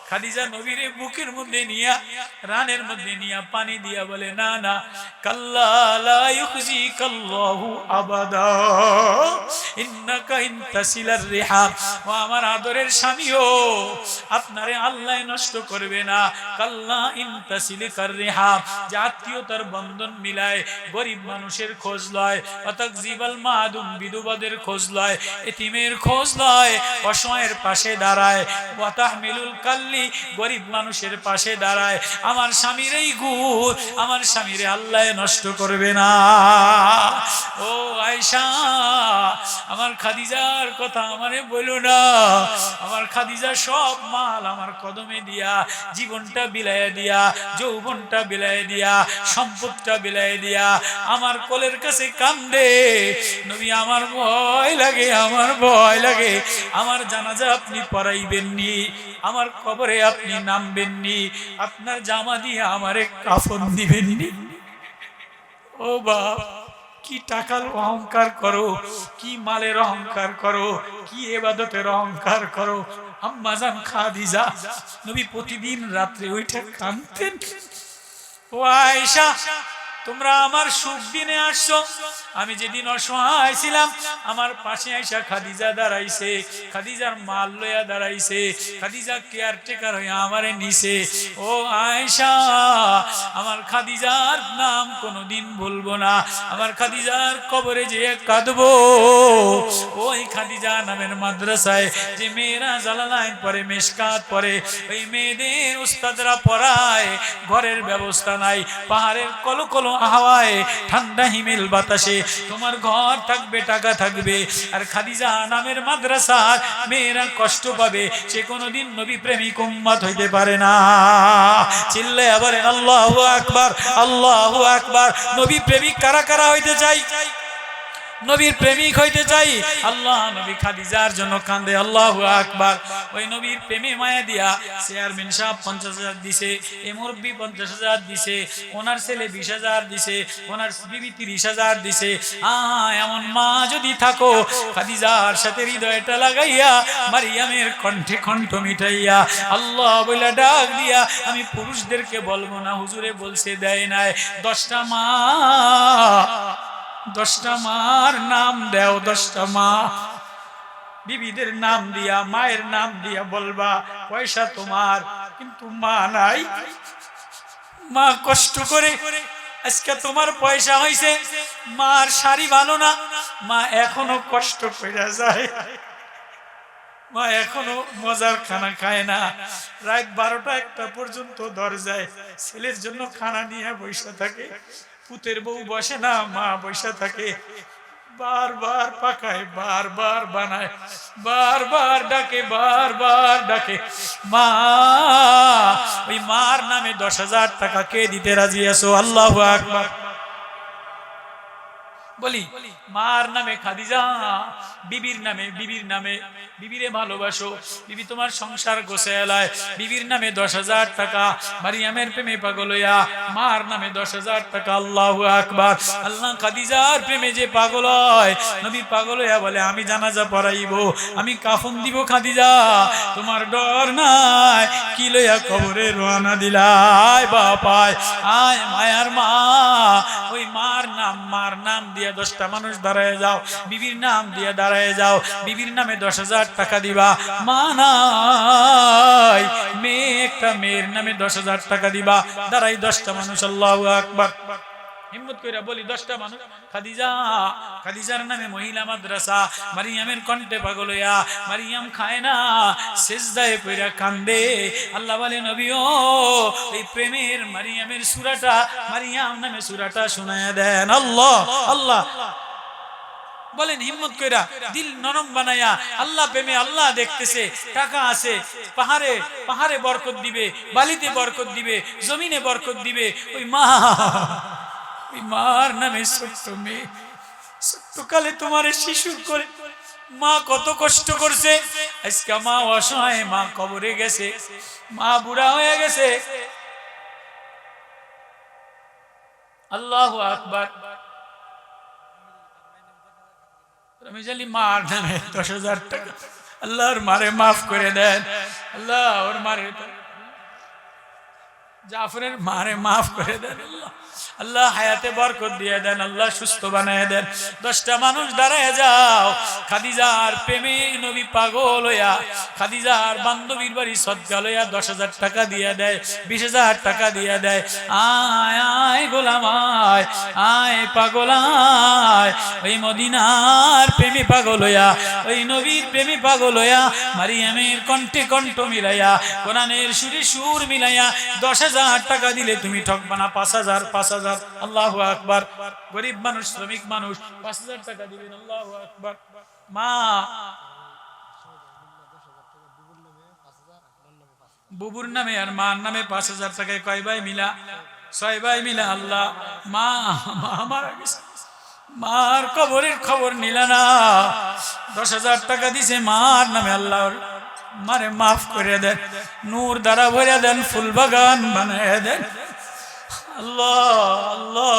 খাদিজা নবীরে বুকের মধ্যে নিয়া, রানের মধ্যে নিয়া পানি দিয়া বলে, না না, কাল্লা লা ইউখজিকাল্লাহু আবাদা ইন্নাকা ইনতাসিলার রিহাব। ও আমার আদরের স্বামীও, আপনারে আল্লাহ নষ্ট করবে না। কাল্লা ইনতাসিলিকার রিহাব, যে আত্মীয়তার বন্ধন মিলায়, গরিব মানুষের খোঁজ লয়, অতাকজিবাল মাদুম, বিধবাদের খোঁজ লয়, এতিমের খোঁজ লয়, অসহায়ের পাশে দাঁড়ায়, ওয়াতাহমিলুল কাল্লি, গরিব মানুষের পাশে দাঁড়ায়। আমার স্বামীর এই গুণ, আমার স্বামীরে আল্লাহ নষ্ট করবে না। ও আয়েশা, আমার খাদিজার কথা আমারে বলো না। আমার খাদিজা সব মাল আমার কদমে দিয়া, জীবনটা বিলাইয়া দিয়া, যৌবনটা বিলাইয়া দিয়া, সম্পদটা বিলাইয়া দিয়া আমার কোলের কাছে কান্দে। নবী আমার ভয় লাগে, আমার ভয় লাগে। আমার জানাজা আপনি পড়াইবেননি, আমার কবরে আপনি নামবেননি, আপনার জামা দিয়ে আমারে কাফন দিবেননি। ও বাপ, কি টাকার অহংকার করো, কি মালের অহংকার করো, কি ইবাদতের অহংকার করো। আম্মাজান খাদিজা নবী প্রতিদিন রাত্রে উঠে কাঁদতেন। ও আয়েশা, তোমরা আমার সুখ দিনে আসছো। আমি যেদিন অসহায় ছিলাম আমার পাশে আয়েশা খাদিজা দাঁড়াইছে, খাদিজার মাল লইয়া দাঁড়াইছে, খাদিজা কেয়ারটেকার হইয়া আমারে নিছে। ও আয়েশা, আমার খাদিজার নাম কোনোদিন ভুলবো না। আমার খাদিজার কবরে যে কাঁদবো। ওই খাদিজা নামের মাদ্রাসায় যে মেয়েরা জালালাইন পড়ে, মেশকাত পড়ে, ওই মেয়েদের উস্তাদরা পড়ায়, ঘরের ব্যবস্থা নাই, পাহাড়ের কলকলো হাওয়ায়, ঠান্ডা হিমেল বাতাসে তোমার ঘর থাকবে, টাকা থাকবে, আর খাদিজা নামের মাদ্রাসার মেয়েরা কষ্ট পাবে, সে কোনোদিন নবী প্রেমিক উম্মত হইতে পারে না। চিল্লায়া বলেন আল্লাহু আকবার, আল্লাহু আকবার। নবী প্রেমিক কারা কারা হইতে চাই? নবীর প্রেমিক হইতে চাই। আল্লাহ নবী খাদিজার জন্য কান্দে, আল্লাহু আকবার। ওই নবীর প্রেমে মায়া দিয়া চেয়ারম্যান সাহেব 50,000 দিছে, এই মুরব্বী 50,000 দিছে, ওনার ছেলে 20,000 দিছে, ওনার বিবি 30,000 দিছে। এমন মা যদি থাকো, খাদিজার সাথে হৃদয়টা লাগাইয়া মারিয়ামের কণ্ঠে কণ্ঠ মিটাইয়া আল্লাহ বইলা ডাক দিয়া, আমি পুরুষদেরকে বলবো না, হুজুরে বলছে দেয় নাই, 10টা মা, 10টা মার নাম দেও, 10টা মা বিবিদের নাম দিয়া, মায়ের নাম দিয়া বলবা পয়সা তোমার, কিন্তু মা নাই। মা কষ্ট করে আজকে তোমার পয়সা হইছে, মার শাড়ি ভালো না, মা এখনো কষ্ট করে যায়, মা এখনো মজার খানা খায় না, রাত 12টা 1টা পর্যন্ত দরজায় ছেলের জন্য খানা নিয়ে বসে থাকে। পুতের বউ বসে না, মা বসে থাকে, বারবার পাকায়, বারবার বানায়, বারবার ডাকে, বারবার ডাকে। মা, ওই মার নামে 10,000 টাকা কে দিতে রাজি আছো? আল্লাহু আকবার। বলি মার নামে খাদিজা, বিবির নামে, বিবির নামে, বিবিরে ভালোবাসো, বিবি তোমার সংসার গোছায়, বিবির নামে 10,000 টাকা। মারিয়ামের প্রেমে পাগল হইয়া মার নামে 10,000 টাকা। আল্লাহু আকবার। আল্লাহ খাদিজার প্রেমে যে পাগল হয়, নবী পাগল হইয়া বলে আমি জানাজা পড়াইবো, আমি কাফন দিব। খাদিজা তোমার ডর নাই, কি লইয়া কবরে রওনা দিলাই? বাপায় আয় মায়ার মা, ওই মার নাম দিয়ে 10টা মানুষ দাঁড়ায় যাও, বিবির নাম দিয়ে দাঁড়ায় যাও, বিবির নামে 10,000 টাকা দিবা। মা নাই, মেয়ে একটা, মেয়ের নামে 10,000 টাকা দিবা। দাঁড়াই 10টা মানুষ। আল্লাহু আকবার। হিম্মত কইরা বলি 10টা মানুষ। খাদিজা, খাদিজার নামে মহিলা মাদ্রাসা। মারিয়ামের কণ্ঠে পাগল হইয়া, মারিয়াম খায় না, সিজদায় পড়া কান্দে। আল্লাহ বলে নবী ও এই প্রেমের মারিয়ামের সূরাটা, মারিয়াম নামে সূরাটা শোনায়া দেন। আল্লাহ আল্লাহ বলেন হিম্মত কইরা, দিল নরম বানায়া। আল্লাহ প্রেমে আল্লাহ দেখতেছে, টাকা আছে, পাহাড়ে পাহাড়ে বরকত দিবে, বালিতে বরকত দিবে, জমিনে বরকত দিবে। ওই মা, ওই মার নামে ছোট্ট মেয়ে, ছোট্টকালে তোমার শিশু করে মা কত কষ্ট করছে। আজকে মা অসহায়, মা কবরে গেছে, মা বুড়া হয়ে গেছে। আল্লাহু আকবার। রমিজালি মার নামে 10,000 টাকা। আল্লাহর মারে মাফ করে দেন, আল্লাহ ওর মারে, জাফরের মারে মাফ করে দেন। আল্লাহ আল্লাহ হায়াতে বরকত দিয়ে দেন, আল্লাহ সুস্থ বানায় দেন। 10টা মানুষ দাঁড়ায় যাও। খাদিজার প্রেমে নবী পাগল হইয়া খাদিজার বান্ধবীর বাড়ি সদকা লইয়া 10,000 টাকা দিয়ে দেয়, 20,000 টাকা দিয়ে দেয়। আয় আয় গোলাম আয়, আয় পাগল আয়। ওই মদিনার প্রেমে পাগল হইয়া, ওই নবীর প্রেমে পাগল হইয়া, মারিয়ামের কণ্ঠে কণ্ঠ মিলাইয়া, কোরআনের সুরে সুর মিলাইয়া 10,000 টাকা দিলে তুমি ঠকবা না। 5,000, 5,000, 5,000, আল্লাহু আকবার। গরিব মানুষ, শ্রমিক মানুষ 5,000 টাকা দিবেন, আল্লাহু আকবার। মা বুবুর নামে আর মার নামে 5,000 টাকায় কয় ভাই মিলা? 6 ভাই মিলা। আল্লাহ, মা মারা গেছে, মার কবরের খবর নিলা না, 10,000 টাকা দিছে মার নামে। আল্লাহ মারে মাফ করে দেন, নূর দ্বারা ভরে দেন, ফুল বাগান বানায় দেন। আল্লাহ আল্লাহ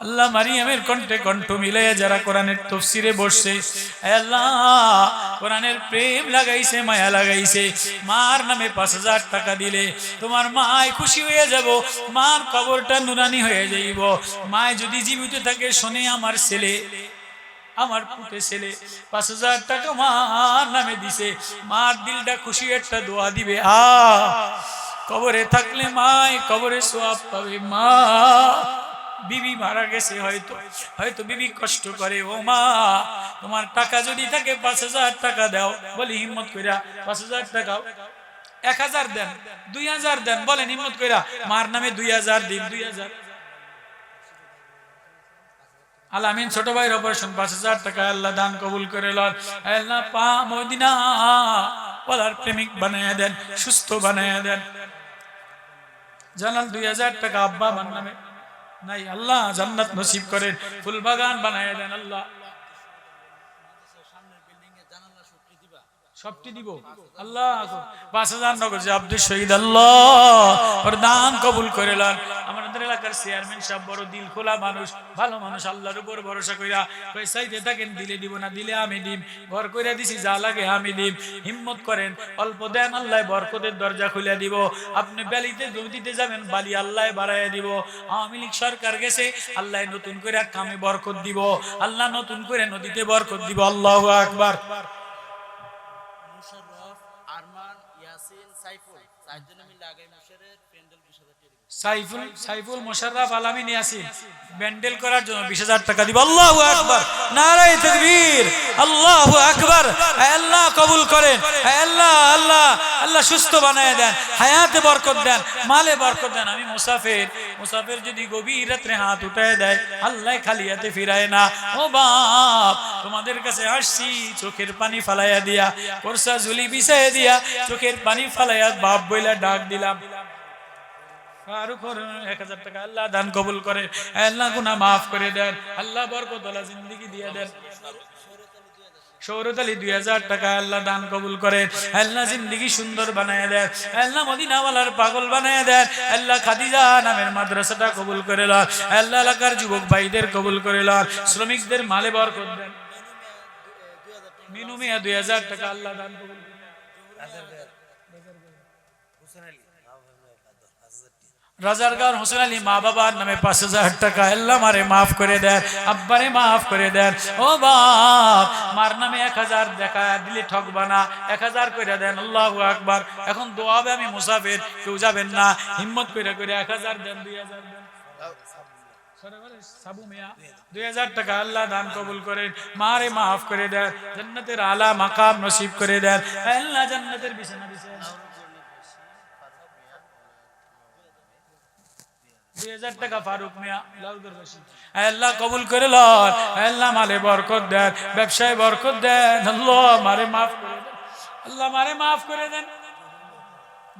আল্লাহ, মারিয়ামের কণ্ঠে কণ্ঠ মিলে যারা কোরআনের তাফসীরে বসছে, আল্লাহ কোরআনের প্রেম লাগাইছে, মায়া লাগাইছে, মার নামে 5,000 টাকা দিলে তোমার মায় খুশি হয়ে যাব, মার কবরটা নুরানি হয়ে যাইব। মায় যদি জীবিত থাকে শোনে, আমার ছেলে, আমার পুতে ছেলে 5,000 টাকা মার নামে দিছে, মার দিলটা খুশি, একটা দোয়া দিবে, কবরে থাকলে মায় কবরে সওয়াব পাবে। মা বিবি মারা গেছে, হয়তো বিবি কষ্ট করে, ও মা তোমার টাকা যদি থাকে 5,000 টাকা দাও। বলি হিম্মত কইরা 5,000 টাকা, 1,000 দেন, 2,000 দেন, বলেন হিম্মত কইরা মার নামে 2,000 দিন, 2,000। আলামিন ছোট ভাইয়ের অপারেশন 5,000 টাকা আল্লাহ দান কবুল করে লন। আল্লাহ পা মদিনা ওয়ালার প্রেমিক বানায়া দেন, সুস্থ বানায়া দেন। জানাল 2,000 টাকা আব্বা আমার নামে নাই, আল্লাহ জান্নাত নসিব করেন, ফুল বাগান বানায়া দেন। আল্লাহ সবটি দিব, আল্লাহ 5,000 নগদ যে আব্দুল শহীদ, আল্লাহ ওর দান কবুল করে লন। আমাদের এলাকার চেয়ারম্যান সাহেব বড় দিল খোলা মানুষ, ভালো মানুষ, আল্লাহর উপর ভরসা কইরা পয়সাইতে থাকেন, দিলে দিব না দিলে আমি দিম, ঘর কইরা দিছি, যা লাগে আমি দিম। হিম্মত করেন, অল্প দেন, আল্লাহ বরকতের দরজা খুলে দিব। আপনি বালিতে নদীতে যাবেন, বালি আল্লাহ বাড়াইয়া দিব। আওয়ামী লীগ সরকার গেছে, আল্লাহ নতুন করে কামে বরকত দিব, আল্লাহ নতুন করে নদীতে বরকত দিব। আল্লাহু আকবার। সাইফুল মোশাররফ আলামিন ইয়াসিন ব্যান্ডেল করার জন্য 20,000 টাকা দিব। আল্লাহু আকবার, নারায়ে তাকবীর, আল্লাহু আকবার। আল্লাহ কবুল করেন, আল্লাহ আল্লাহ আল্লাহ সুস্থ বানায় দেন, হায়াতে বরকত দেন, মালে বরকত দেন। আমি মুসাফির যদি গভীর রাতে হাত উঠায় দেয়, আল্লাহ খালি হাতে ফিরায় না। ও বাপ, তোমাদের কাছে আসছি চোখের পানি ফালাইয়া দিয়া, কোরসা ঝুলি বিছাইয়া দিয়া, চোখের পানি ফালাইয়া বাপ বইলা ডাক দিলাম। 1,000 টাকা আল্লাহ দান কবুল করে, আল্লাহ গুনাহ মাফ করে দেন, আল্লাহ বরকতওয়ালা জিন্দেগি দিয়ে দেন। শওরত আলী 2,000 টাকা আল্লাহ দান কবুল করেন, আল্লাহ জিন্দেগি সুন্দর বানায় দেন, আল্লাহ মদিনাওয়ালার পাগল বানায় দেন, আল্লাহ খাদিজা নামের মাদ্রাসাটা কবুল করে লন, আল্লাহ এলাকার যুবক ভাইদের কবুল করে লন, শ্রমিকদের মালে বরকত দেন। মিনু মিয়া 2,000 টাকা আল্লাহ দান কবুল করেন। রাজারগাঁও হোসেন আলী মা বাবার নামে 5,000 টাকা আল্লাহ মারে মাফ করে দেন, আব্বারে মাফ করে দেন। ও বাপ, মার নামে 1,000 টাকা দিলে ঠকবা না, 1,000 করে দেন। আল্লাহু আকবার। এখন দোয়া হবে, আমি মুসাফির, কেউ যাবেন না, হিম্মত করে 1,000 দেন, 2,000 দেন। সাবু মিয়া 2,000 টাকা আল্লাহ দান কবুল করেন, মারে মাফ করে দেন, জান্নাতের আলা মাকাম নসিব করে দেন, আল্লাহ জান্নাতের বিছানা বিছায় 2,000 টাকা ফারুক মিয়া লাউদরবাসী, আল্লাহ কবুল করে লন, আল্লাহ মালে বরকত দেন, ব্যবসায় বরকত দেন, আল্লাহ মারে মাফ করে দেন, আল্লাহ মারে মাফ করে দেন।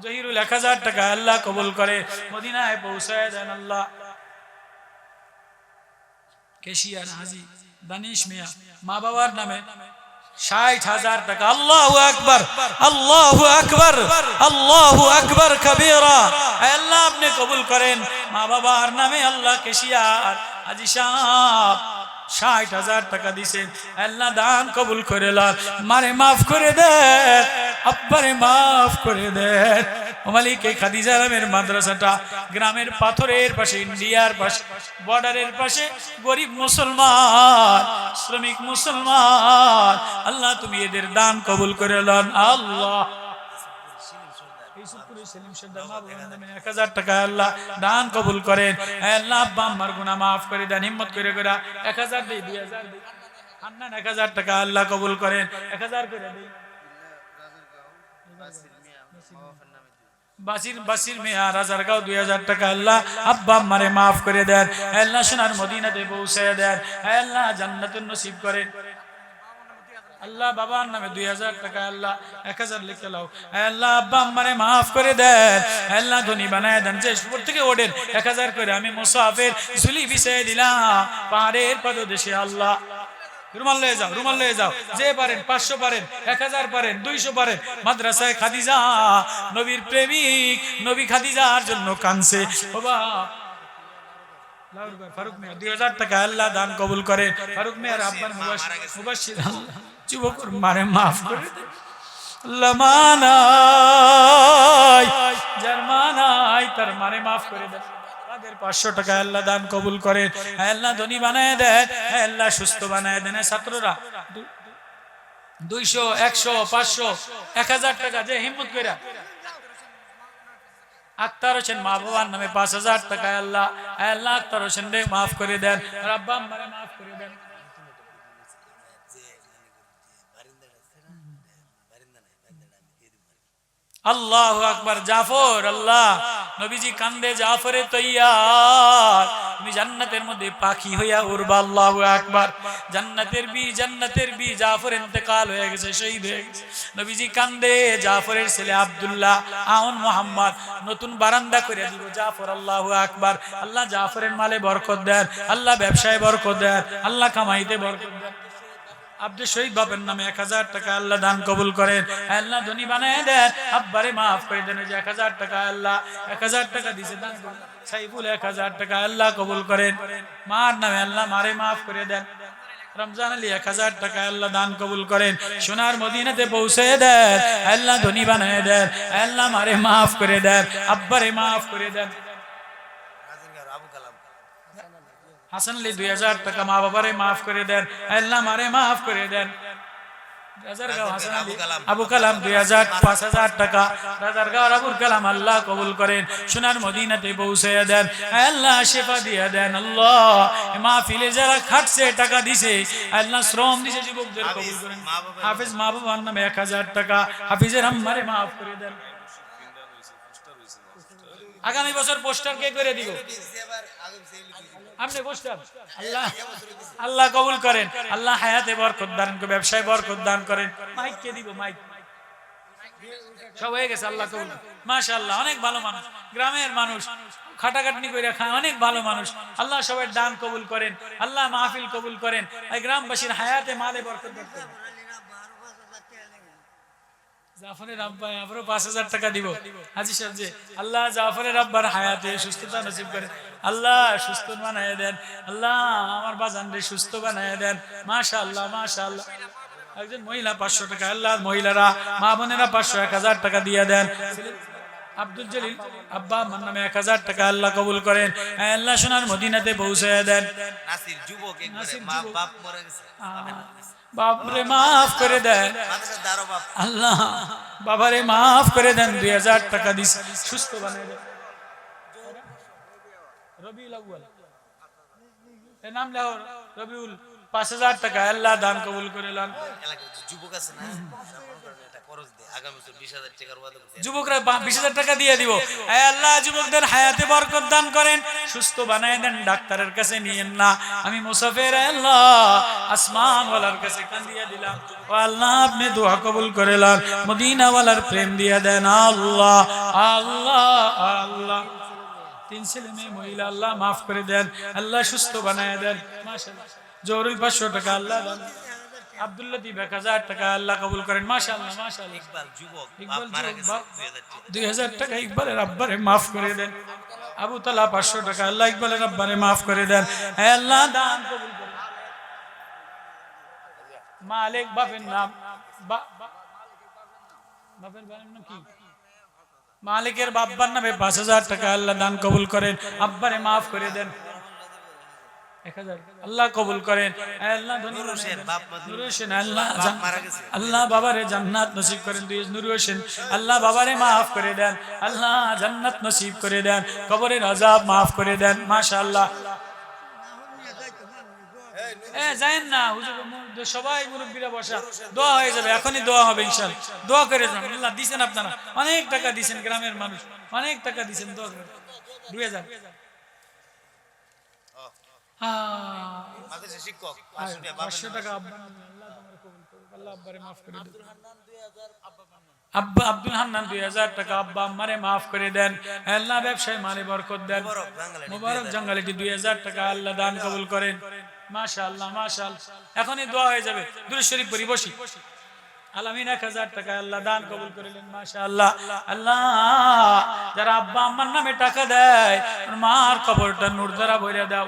জহিরুল 1,000 টাকা আল্লাহ কবুল করে মদিনায় পৌঁছায় দেন। আল্লাহ কেশিয়ার হাজি দানিশ মিয়া মা বাবার নামে 60,000 টাকা। আল্লাহু আকবার, আল্লাহু আকবার, আল্লাহু আকবার কবীরা। আল্লাহ আপনি কবুল করেন মা বাবার নামে। আল্লাহ কেশিয়ার হাজি সাহেব 60,000 টাকা দিছেন, আল্লাহ দান কবুল করে লন, মারে মাফ করে দেন, আব্বারে মাফ করে দেন। মালিক এই খাদিজা নামের মাদ্রাসাটা গ্রামের পাথরের পাশে, ইন্ডিয়ার পাশে, বর্ডারের পাশে, গরিব মুসলমান, শ্রমিক মুসলমান, আল্লাহ তুমি এদের দান কবুল করে লন। আল্লাহ 1,000 টাকা আল্লাহ দান কবুল করেন, আল্লাহ আব্বা আম্মার গুনাহ মাফ করে দেন। হিম্মত করে 1,000 দেই, 2,000 দেই, হান্নান 1,000 টাকা আল্লাহ কবুল করেন, 1,000 করে দেই। বাসির মেয়া রাজারগাঁও 2000 টাকা আল্লাহ আব্বা আম্মারে মাফ করে দেন আল্লাহ সোনার মদিনাতে পৌঁছে দেন আল্লাহ জান্নাতুন নসিব করেন আল্লাহ বাবার নামে 2000 টাকা আল্লাহ 1000 লিখে লাও আল্লাহ আব্বা আম্মারে মাফ করে দেন আল্লাহ ধনী বানায় দেন যে উপর থেকে ওঠেন 1000 করে আমি মুসাফির ঝুলি বিছিয়ে দিলাম পাহাড়ের পাদদেশে আল্লাহ রুমাল লয়ে যাও যে পারেন 500 পারেন 1000 পারেন 200 পারেন মাদ্রাসায় খাদিজা নবীর প্রেমিক নবী খাদিজার জন্য কাঁদছে বাবা ফারুক মিয়া 2000 টাকা আল্লাহ দান কবুল করে ফারুক মিয়ার আব্বার মুবাশশির আল্লাহ যুবক মারে মাফ করে দেন লমানাই জার্মানাই তার মারে মাফ করে দেন 500 টাকা আল্লাহ দান কবুল করেন আল্লাহ ধনী বানায় দেন আল্লাহ সুস্থ বানায় দেন ছাত্ররা 200 100 500 1000 টাকা যে হিম্মত কইরা আক্তার হোসেন মা বাবার নামে 5000 টাকা আল্লাহ আক্তার হোসেন রে মাফ করে দেন রাব্বা আমারে মাফ করে দেন আল্লাহু আকবার জাফর আল্লাহ নবীজি কান্দে জাফরে তৈয়ার তুমি জান্নাতের মধ্যে পাখি হইয়া উড়বা আল্লাহু আকবার জান্নাতের বি জাফর ইন্তেকাল হয়ে গেছে শহীদ হয়ে গেছে নবীজি কান্দে জাফরের ছেলে আব্দুল্লাহ আউন মোহাম্মদ নতুন বারান্দা করে দিব জাফর আল্লাহু আকবার আল্লাহ জাফরের মালে বরকত দেন আল্লাহ ব্যবসায় বরকত দেন আল্লাহ কামাইতে বরকত দেন আব্দুল শহীদ বাপের নামে 1000 টাকা আল্লাহ দান কবুল করেন আল্লাহ ধনী বানায় দেন আব্বারে মাফ করে দেন যে 1000 টাকা আল্লাহ 1000 টাকা দিয়েছে দান করেন সাইফুল 1000 টাকা আল্লাহ কবুল করেন মার নামে আল্লাহ মারে মাফ করে দেন রমজান আলী 1000 টাকা আল্লাহ দান কবুল করেন সোনার মদিনাতে পৌঁছে দেন আল্লাহ ধনী বানায় দেন আল্লাহ মারে মাফ করে দেন আব্বারে মাফ করে দেন হাসান আলী 2000 টাকা মা বাবারে মাফ করে দেন আল্লাহ মারে মাফ করে দেন রাজারগাঁও হাসান আলী আবু কালাম 2000 5000 টাকা রাজারগাঁও আবুল কালাম আল্লাহ কবুল করেন সোনার মদিনাতে পৌঁছে দেন আল্লাহ শিফা দিয়ে দেন আল্লাহ মাহফিলে যারা খাটছে টাকা দিছে আল্লাহ শ্রম দিছে যুবকদের কবুল করেন হাফেজ মা বাবার নামে 1000 টাকা হাফিজের আম্মারে মাফ করে দেন আগামী বছর পোস্টার কে করে দিব আপনি পোস্টার আল্লাহ কবুল করেন আল্লাহ হায়াতে বরকত দান করেন ব্যবসায় বরকত দান করেন মাইক কে দিব মাইক সব হয়ে গেছে আল্লাহ কবুল মাশাআল্লাহ অনেক ভালো মানুষ গ্রামের মানুষ খাটাখাটনি করে খায় অনেক ভালো মানুষ আল্লাহ সবার দান কবুল করেন আল্লাহ মাহফিল কবুল করেন এই গ্রামবাসীর হায়াতে মালে বরকত দান করেন জাফরের আব্বা আবারো 5000 টাকা দিব হাজী সাহেব জি আল্লাহ জাফরের আব্বার হায়াতে সুস্থতা নসিব করেন আল্লাহ সুস্থ বানায় দেন আল্লাহ আমার বাজানরে সুস্থ বানায় দেন মাশাআল্লাহ মাশাআল্লাহ একজন মহিলা 500 টাকা আল্লাহ মহিলারা মা বোনেরা 500 1000 টাকা দিয়ে দেন আব্দুল জলিল আব্বা আমার নামে 1000 টাকা আল্লাহ কবুল করেন আল্লাহ সোনার মদিনাতে পৌঁছে দেন নাসির যুবক একবারে মা বাপ মরে গেছে বাপরে মাফ করে দেন আল্লাহ বাবারে মাফ করে দেন 2000 টাকা দিস সুস্থ বানায় দেন রবিউল আউয়াল এর নাম লেও রবিউল 5000 টাকা আল্লাহ দান কবুল করে লান যুবক আছে না এটা খরচ দে আগামী বছর 20000 টাকার ওয়াদা করতে যুবকরা 20000 টাকা দিয়ে দিব হে আল্লাহ যুবকদের হায়াতে বরকত দান করেন সুস্থ বানায় দেন ডাক্তারের কাছে নিয়েন না আমি মুসাফির আল্লাহ আসমান ওয়ালার কাছে কান দিয়ে দিলাম ও আল্লাহ আপনি দোয়া কবুল করে লান মদিনা ওয়ালার প্রেম দিয়ে দেন আল্লাহ আল্লাহ আল্লাহ তিন ছেলে মেয়ে মহিলা আল্লাহ মাফ করে দেন আল্লাহ সুস্থ বানায় দেন মাশাআল্লাহ জোরুল 500 টাকা আল্লাহ দান আব্দুল লতিফ 1000 টাকা আল্লাহ কবুল করেন মাশাআল্লাহ মাশাআল্লাহ ইকবাল যুবক বাপ মারা গেছে 2000 টাকা ইকবালের আব্বারে মাফ করে দেন আবু তালা 500 টাকা আল্লাহ ইকবালের আব্বারে মাফ করে দেন হে আল্লাহ দান কবুল করেন মালিক বাপের নাম বাপের নাম কি মালিকের বাবার নামে 5000 টাকা আল্লাহ দান কবুল করেন আব্বারে মাফ করে দেন 1000 আল্লাহ কবুল করেন আল্লাহ ধনী হোসেন বাপ নূর হোসেন আল্লাহ মারা গেছে আল্লাহ বাবারে জান্নাত নসিব করেন নূর হোসেন আল্লাহ বাবারে maaf করে দেন আল্লাহ জান্নাত নসিব করে দেন কবরের আযাব maaf করে দেন মাশাআল্লাহ যায়েন না হুজুর, সবাই মুরব্বীরা বসা, দোয়া হয়ে যাবে, এখনই দোয়া হবে ইনশাআল্লাহ। দোয়া করে যান, আল্লাহ দিছেন, আপনারা অনেক টাকা দিছেন, গ্রামের মানুষ অনেক টাকা দিছেন, দোয়া করে 2000 মাদ্রাসা শিক্ষক 500 টাকা আব্বা, আল্লাহ তোমার কবুল করুক, আল্লাহ আব্বারে maaf করে দেন। আব্বা আব্দুল হান্নান 2000 টাকা আব্বা আম্মারে maaf করে দেন, আল্লাহ ব্যবসায় মালে বরকত দেন। মুবারক জঙ্গালিটি 2000 টাকা আল্লাহ দান কবুল করেন। মাশাআল্লাহ মাশাআল্লাহ, এখনই দোয়া হয়ে যাবে, দুরূদ শরীফ পড়ি বসি। আলামিন 1000 টাকা আল্লাহ দান কবুল করিলেন। মাশাআল্লাহ, আল্লাহ যারা আব্বা আম্মার নামে টাকা দেয়, মার কবরটা নূর দ্বারা ভরে দাও।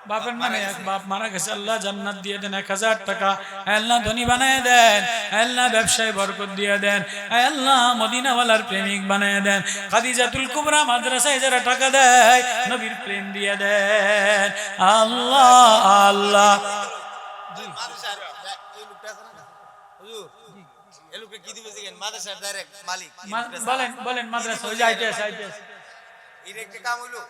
বাপের নামে এক বাপ মারা গেছে, আল্লাহ জান্নাত দিয়ে দেন 1000 টাকা, আল্লাহ ধনী বানায় দেন, আল্লাহ ব্যবসায় বরকত দিয়ে দেন, আল্লাহ মদিনাওয়ালার প্রেমিক বানায় দেন। খাদিজাতুল কুবরা মাদ্রাসায় যারা টাকা দেয়, নবীর প্রেম দিয়ে দেন। আল্লাহ আল্লাহ মাদ্রাসার এই লোকটা আছে না হুজুর, এই লোকটা কি দিবে দেখেন, মাদ্রাসার ডাইরেক্ট মালিক। বলেন বলেন, মাদ্রাসা ওই যাইতে আছে এর একটা কাম হইলো,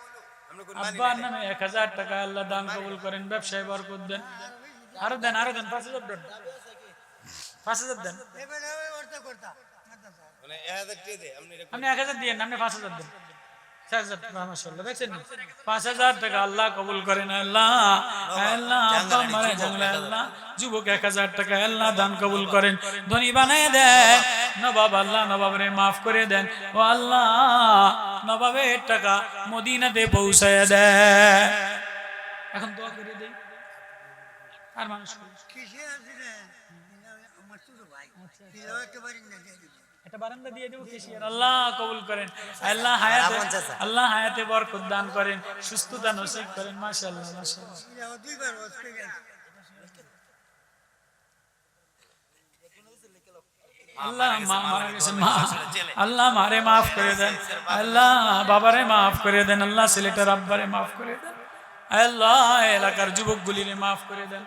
আমরা কোন মানি আব্বার নামে 1000 টাকা আল্লাহ দান কবুল করেন, ব্যবসায় বরকত দেন। আরো দেন 5000 দেন, 5000 দেন। মানে 1000 টাকা দে, আপনি 1000 দিয়েন, আপনি 5000 দেন। 6000 মাশাআল্লাহ, দেখছেন 5000 টাকা আল্লাহ কবুল করেন। আল্লাহ আল্লাহ আব্বা মারা জানলে আল্লাহ যুবক 1000 টাকা আল্লাহ দান কবুল করেন, ধনী বানায় দেন। নবাব আল্লাহ নবাবরে maaf করে দেন। ও আল্লাহ নবাবের টাকা মদিনাতে পৌঁছায় দেন। এখন দোয়া করে দেই আর মানুষ একটা বারান্দা দিয়ে দেব কেশিয়ার, আল্লাহ কবুল করেন। আল্লাহ হায়াতে বরকত দান করেন, সুস্থতা নসিব করেন। মাশাআল্লাহ মাশাআল্লাহ, আল্লাহ মারা গেছে মা, আল্লাহ মারে maaf করে দেন, আল্লাহ বাবারে maaf করে দেন, আল্লাহ ছেলেটার আব্বারে maaf করে দেন, আল্লাহ এলাকার যুবকগুলিরে maaf করে দেন।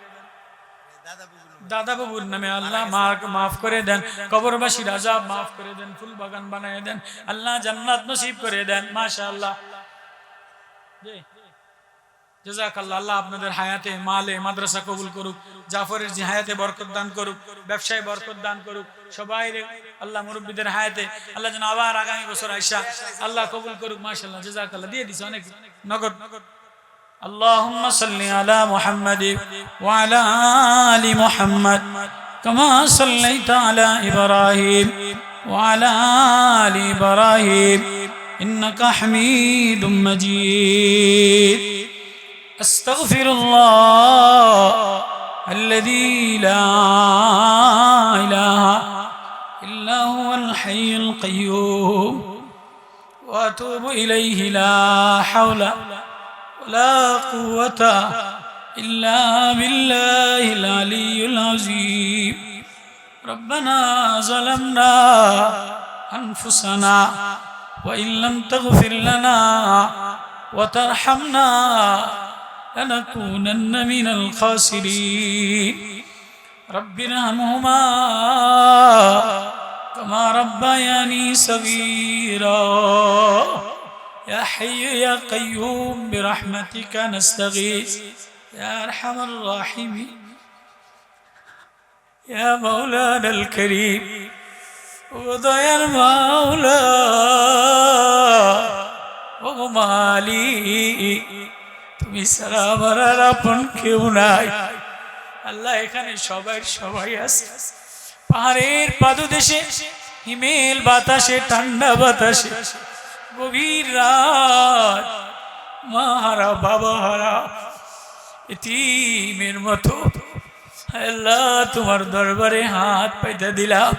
দাদা বাবুর নামে আল্লাহ maaf করে দেন, কবরবাসীর আযাব maaf করে দেন, ফুল বাগান বানায় দেন, আল্লাহ জান্নাত নসিব করে দেন। মাশাআল্লাহ, জি জাযাকাল্লাহ। আল্লাহ আপনাদের হায়াতে মালে মাদ্রাসা কবুল করুক, জাফরের জি হায়াতে বরকত দান করুক, ব্যবসায় বরকত দান করুক, সবাই আল্লাহ মুরব্বীদের হায়াতে আল্লাহ যেন আবার আগামী বছর আইসা আল্লাহ কবুল করুক। মাশাআল্লাহ জাযাকাল্লাহ, দিয়ে দিছে অনেক নগদ। اللهم صل على محمد وعلى آل محمد كما صليت على إبراهيم وعلى آل إبراهيم إنك حميد مجيد. أستغفر الله الذي لا إله إلا هو الحي القيوم وأتوب إليه. لا حول لا قوة إلا بالله العلي العظيم. ربنا ظلمنا أنفسنا وإن لم تغفر لنا وترحمنا لنكونن من الخاسرين. رب ارحمهما كما ربياني صغيرا. يا حي يا قيوم برحمتك نستغيث يا أرحم الراحمين. يا مولانا الكريم وضيع المولى وغمالي তুমি সারা আমার আর আপন কেউ নাই। আল্লাহ এখানে সবাই আছে, পাহাড়ের পাদদেশে, হিমেল বাতাসে, ঠান্ডা বাতাসে, গভীর রাত, মা হারা বাবা হারা এতিমের মতো আল্লাহ তোমার দরবারে হাত পাইতে দিলাম।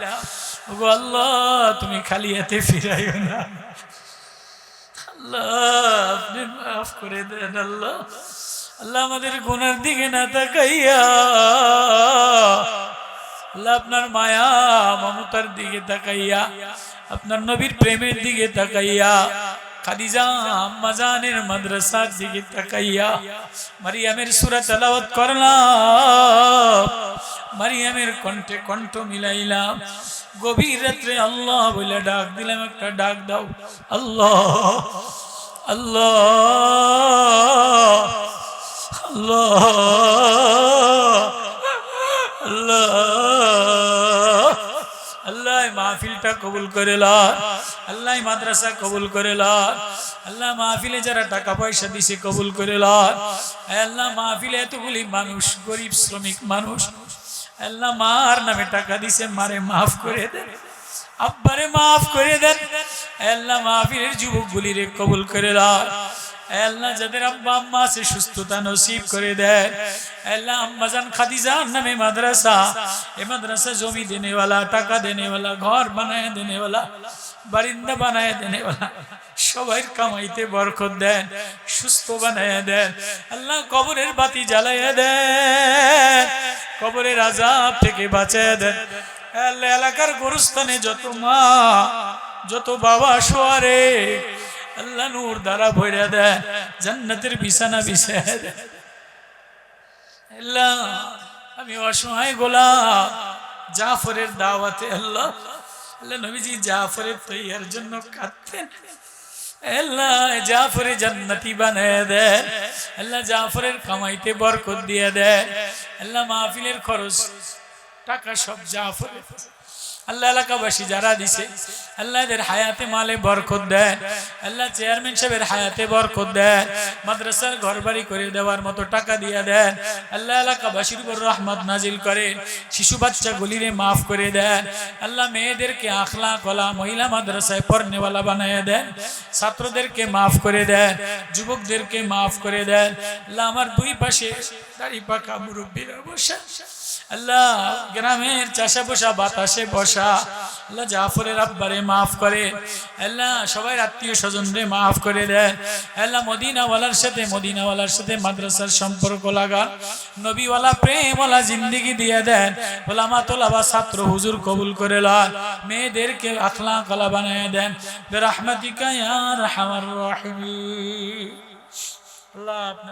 ওগো আল্লাহ তুমি খালি হাতে ফিরাইও না আল্লাহ, আপনি মাফ করে দেন আল্লাহ। আল্লাহ আমাদের গুনার দিকে না তাকাইয়া আল্লাহ আপনার মায়া মমতার দিকে তাকাইয়া, আপনার নবীর প্রেমের দিকে তাকাইয়া, খাদিজা আম্মা জানের মাদ্রাসার দিকে তাকাইয়া মারিয়ামের সূরা তেলাওয়াত করলাম, মারিয়ামের কণ্ঠে কণ্ঠ মিলাইলাম, গভীর রাত্রে আল্লাহ বলে ডাক দিলাম। একটা ডাক দাও, আল্লাহ আল্লাহ আল্লাহ আল্লাহ আল্লাহ মাহফিলটা কবুল করে লন, আল্লাহ মাদ্রাসা কবুল করে লন, আল্লাহ মাহফিলে যারা টাকা পয়সা দিছে কবুল করে লন, আল্লাহ মাহফিলে এতগুলি মানুষ গরিব শ্রমিক মানুষ, আল্লাহ মার নামে টাকা দিছে, মারে মাফ করে দেন, আব্বারে মাফ করে দেন, আল্লাহ মাহফিলের যুবকগুলিরে কবুল করে লন, আল্লাহ যাদের আব্বা আম্মা আছে সুস্থতা নসিব করে দেন, আল্লাহ আম্মাজান খাদিজার নামে মাদ্রাসা, এই মাদ্রাসা জমি দেনেওয়ালা, টাকা দেনেওয়ালা, ঘর বানায় দেনেওয়ালা, বারিন্দা বানায় দেনেওয়ালা, সবাই কামাইতে বরকত দেন, সুস্থ বানায় দেন, আল্লাহ কবরের বাতি জ্বালাইয়া দেন, কবরের আযাব থেকে বাঁচায় দেন, আল্লাহ এলাকার গোরস্থানে যত মা যত বাবা শোয়ারে আল্লাহ নূর দ্বারা ভরে দেন, জান্নাতের বিছানা বিছায় দেন। আল্লাহ আমি অসহায় গোলাম, জাফরের দাওয়াতে আল্লাহ আল্লাহ নবীজি জাফরের তৈয়ার জন্য কাঁদতেন, আল্লাহ জাফরে জান্নাতি বানায় দেন, আল্লাহ জাফরের কামাইতে বরকত দিয়ে দেন, আল্লাহ মাহফিলের খরচ টাকা সব জাফরের, আল্লাহ এলাকাবাসী যারা দিছে আল্লাহ এদের হায়াতে মালে বরকত দেন, আল্লাহ চেয়ারম্যান সাহেবের হায়াতে বরকত দেন, মাদ্রাসার ঘর বাড়ি করে দেওয়ার মতো টাকা দিয়ে দেন, আল্লাহ এলাকাবাসীর উপর রহমত নাজিল করেন, শিশু বাচ্চা গুলিরে মাফ করে দেন, আল্লাহ মেয়েদেরকে আখলাক ওয়ালা মহিলা মাদ্রাসায় পড়নেওয়ালা বানায় দেন, ছাত্রদেরকে মাফ করে দেন, যুবকদেরকে মাফ করে দেন, আল্লাহ আমার দুই পাশে দাড়ি পাকা মুরব্বীরা বসা, আল্লাহ গ্রামের চাষে বসা বাতাসে বসা, আল্লাহ জাফরের আব্বারে মাফ করে, আল্লাহ সবাই আত্মীয় স্বজনরে মাফ করে দেন, আল্লাহ মদিনাওয়ালার সাথে মাদ্রাসার সম্পর্ক লাগান, নবীওয়ালা প্রেমওয়ালা জিন্দেগি দিয়ে দেন, ওলামা তোলাবা ছাত্র হুজুর কবুল করে লন, মেয়েদেরকে আখলাক ওয়ালা বানায় দেন, বিরহমাতিকা ইয়া আরহামার রাহিমিন। আল্লাহ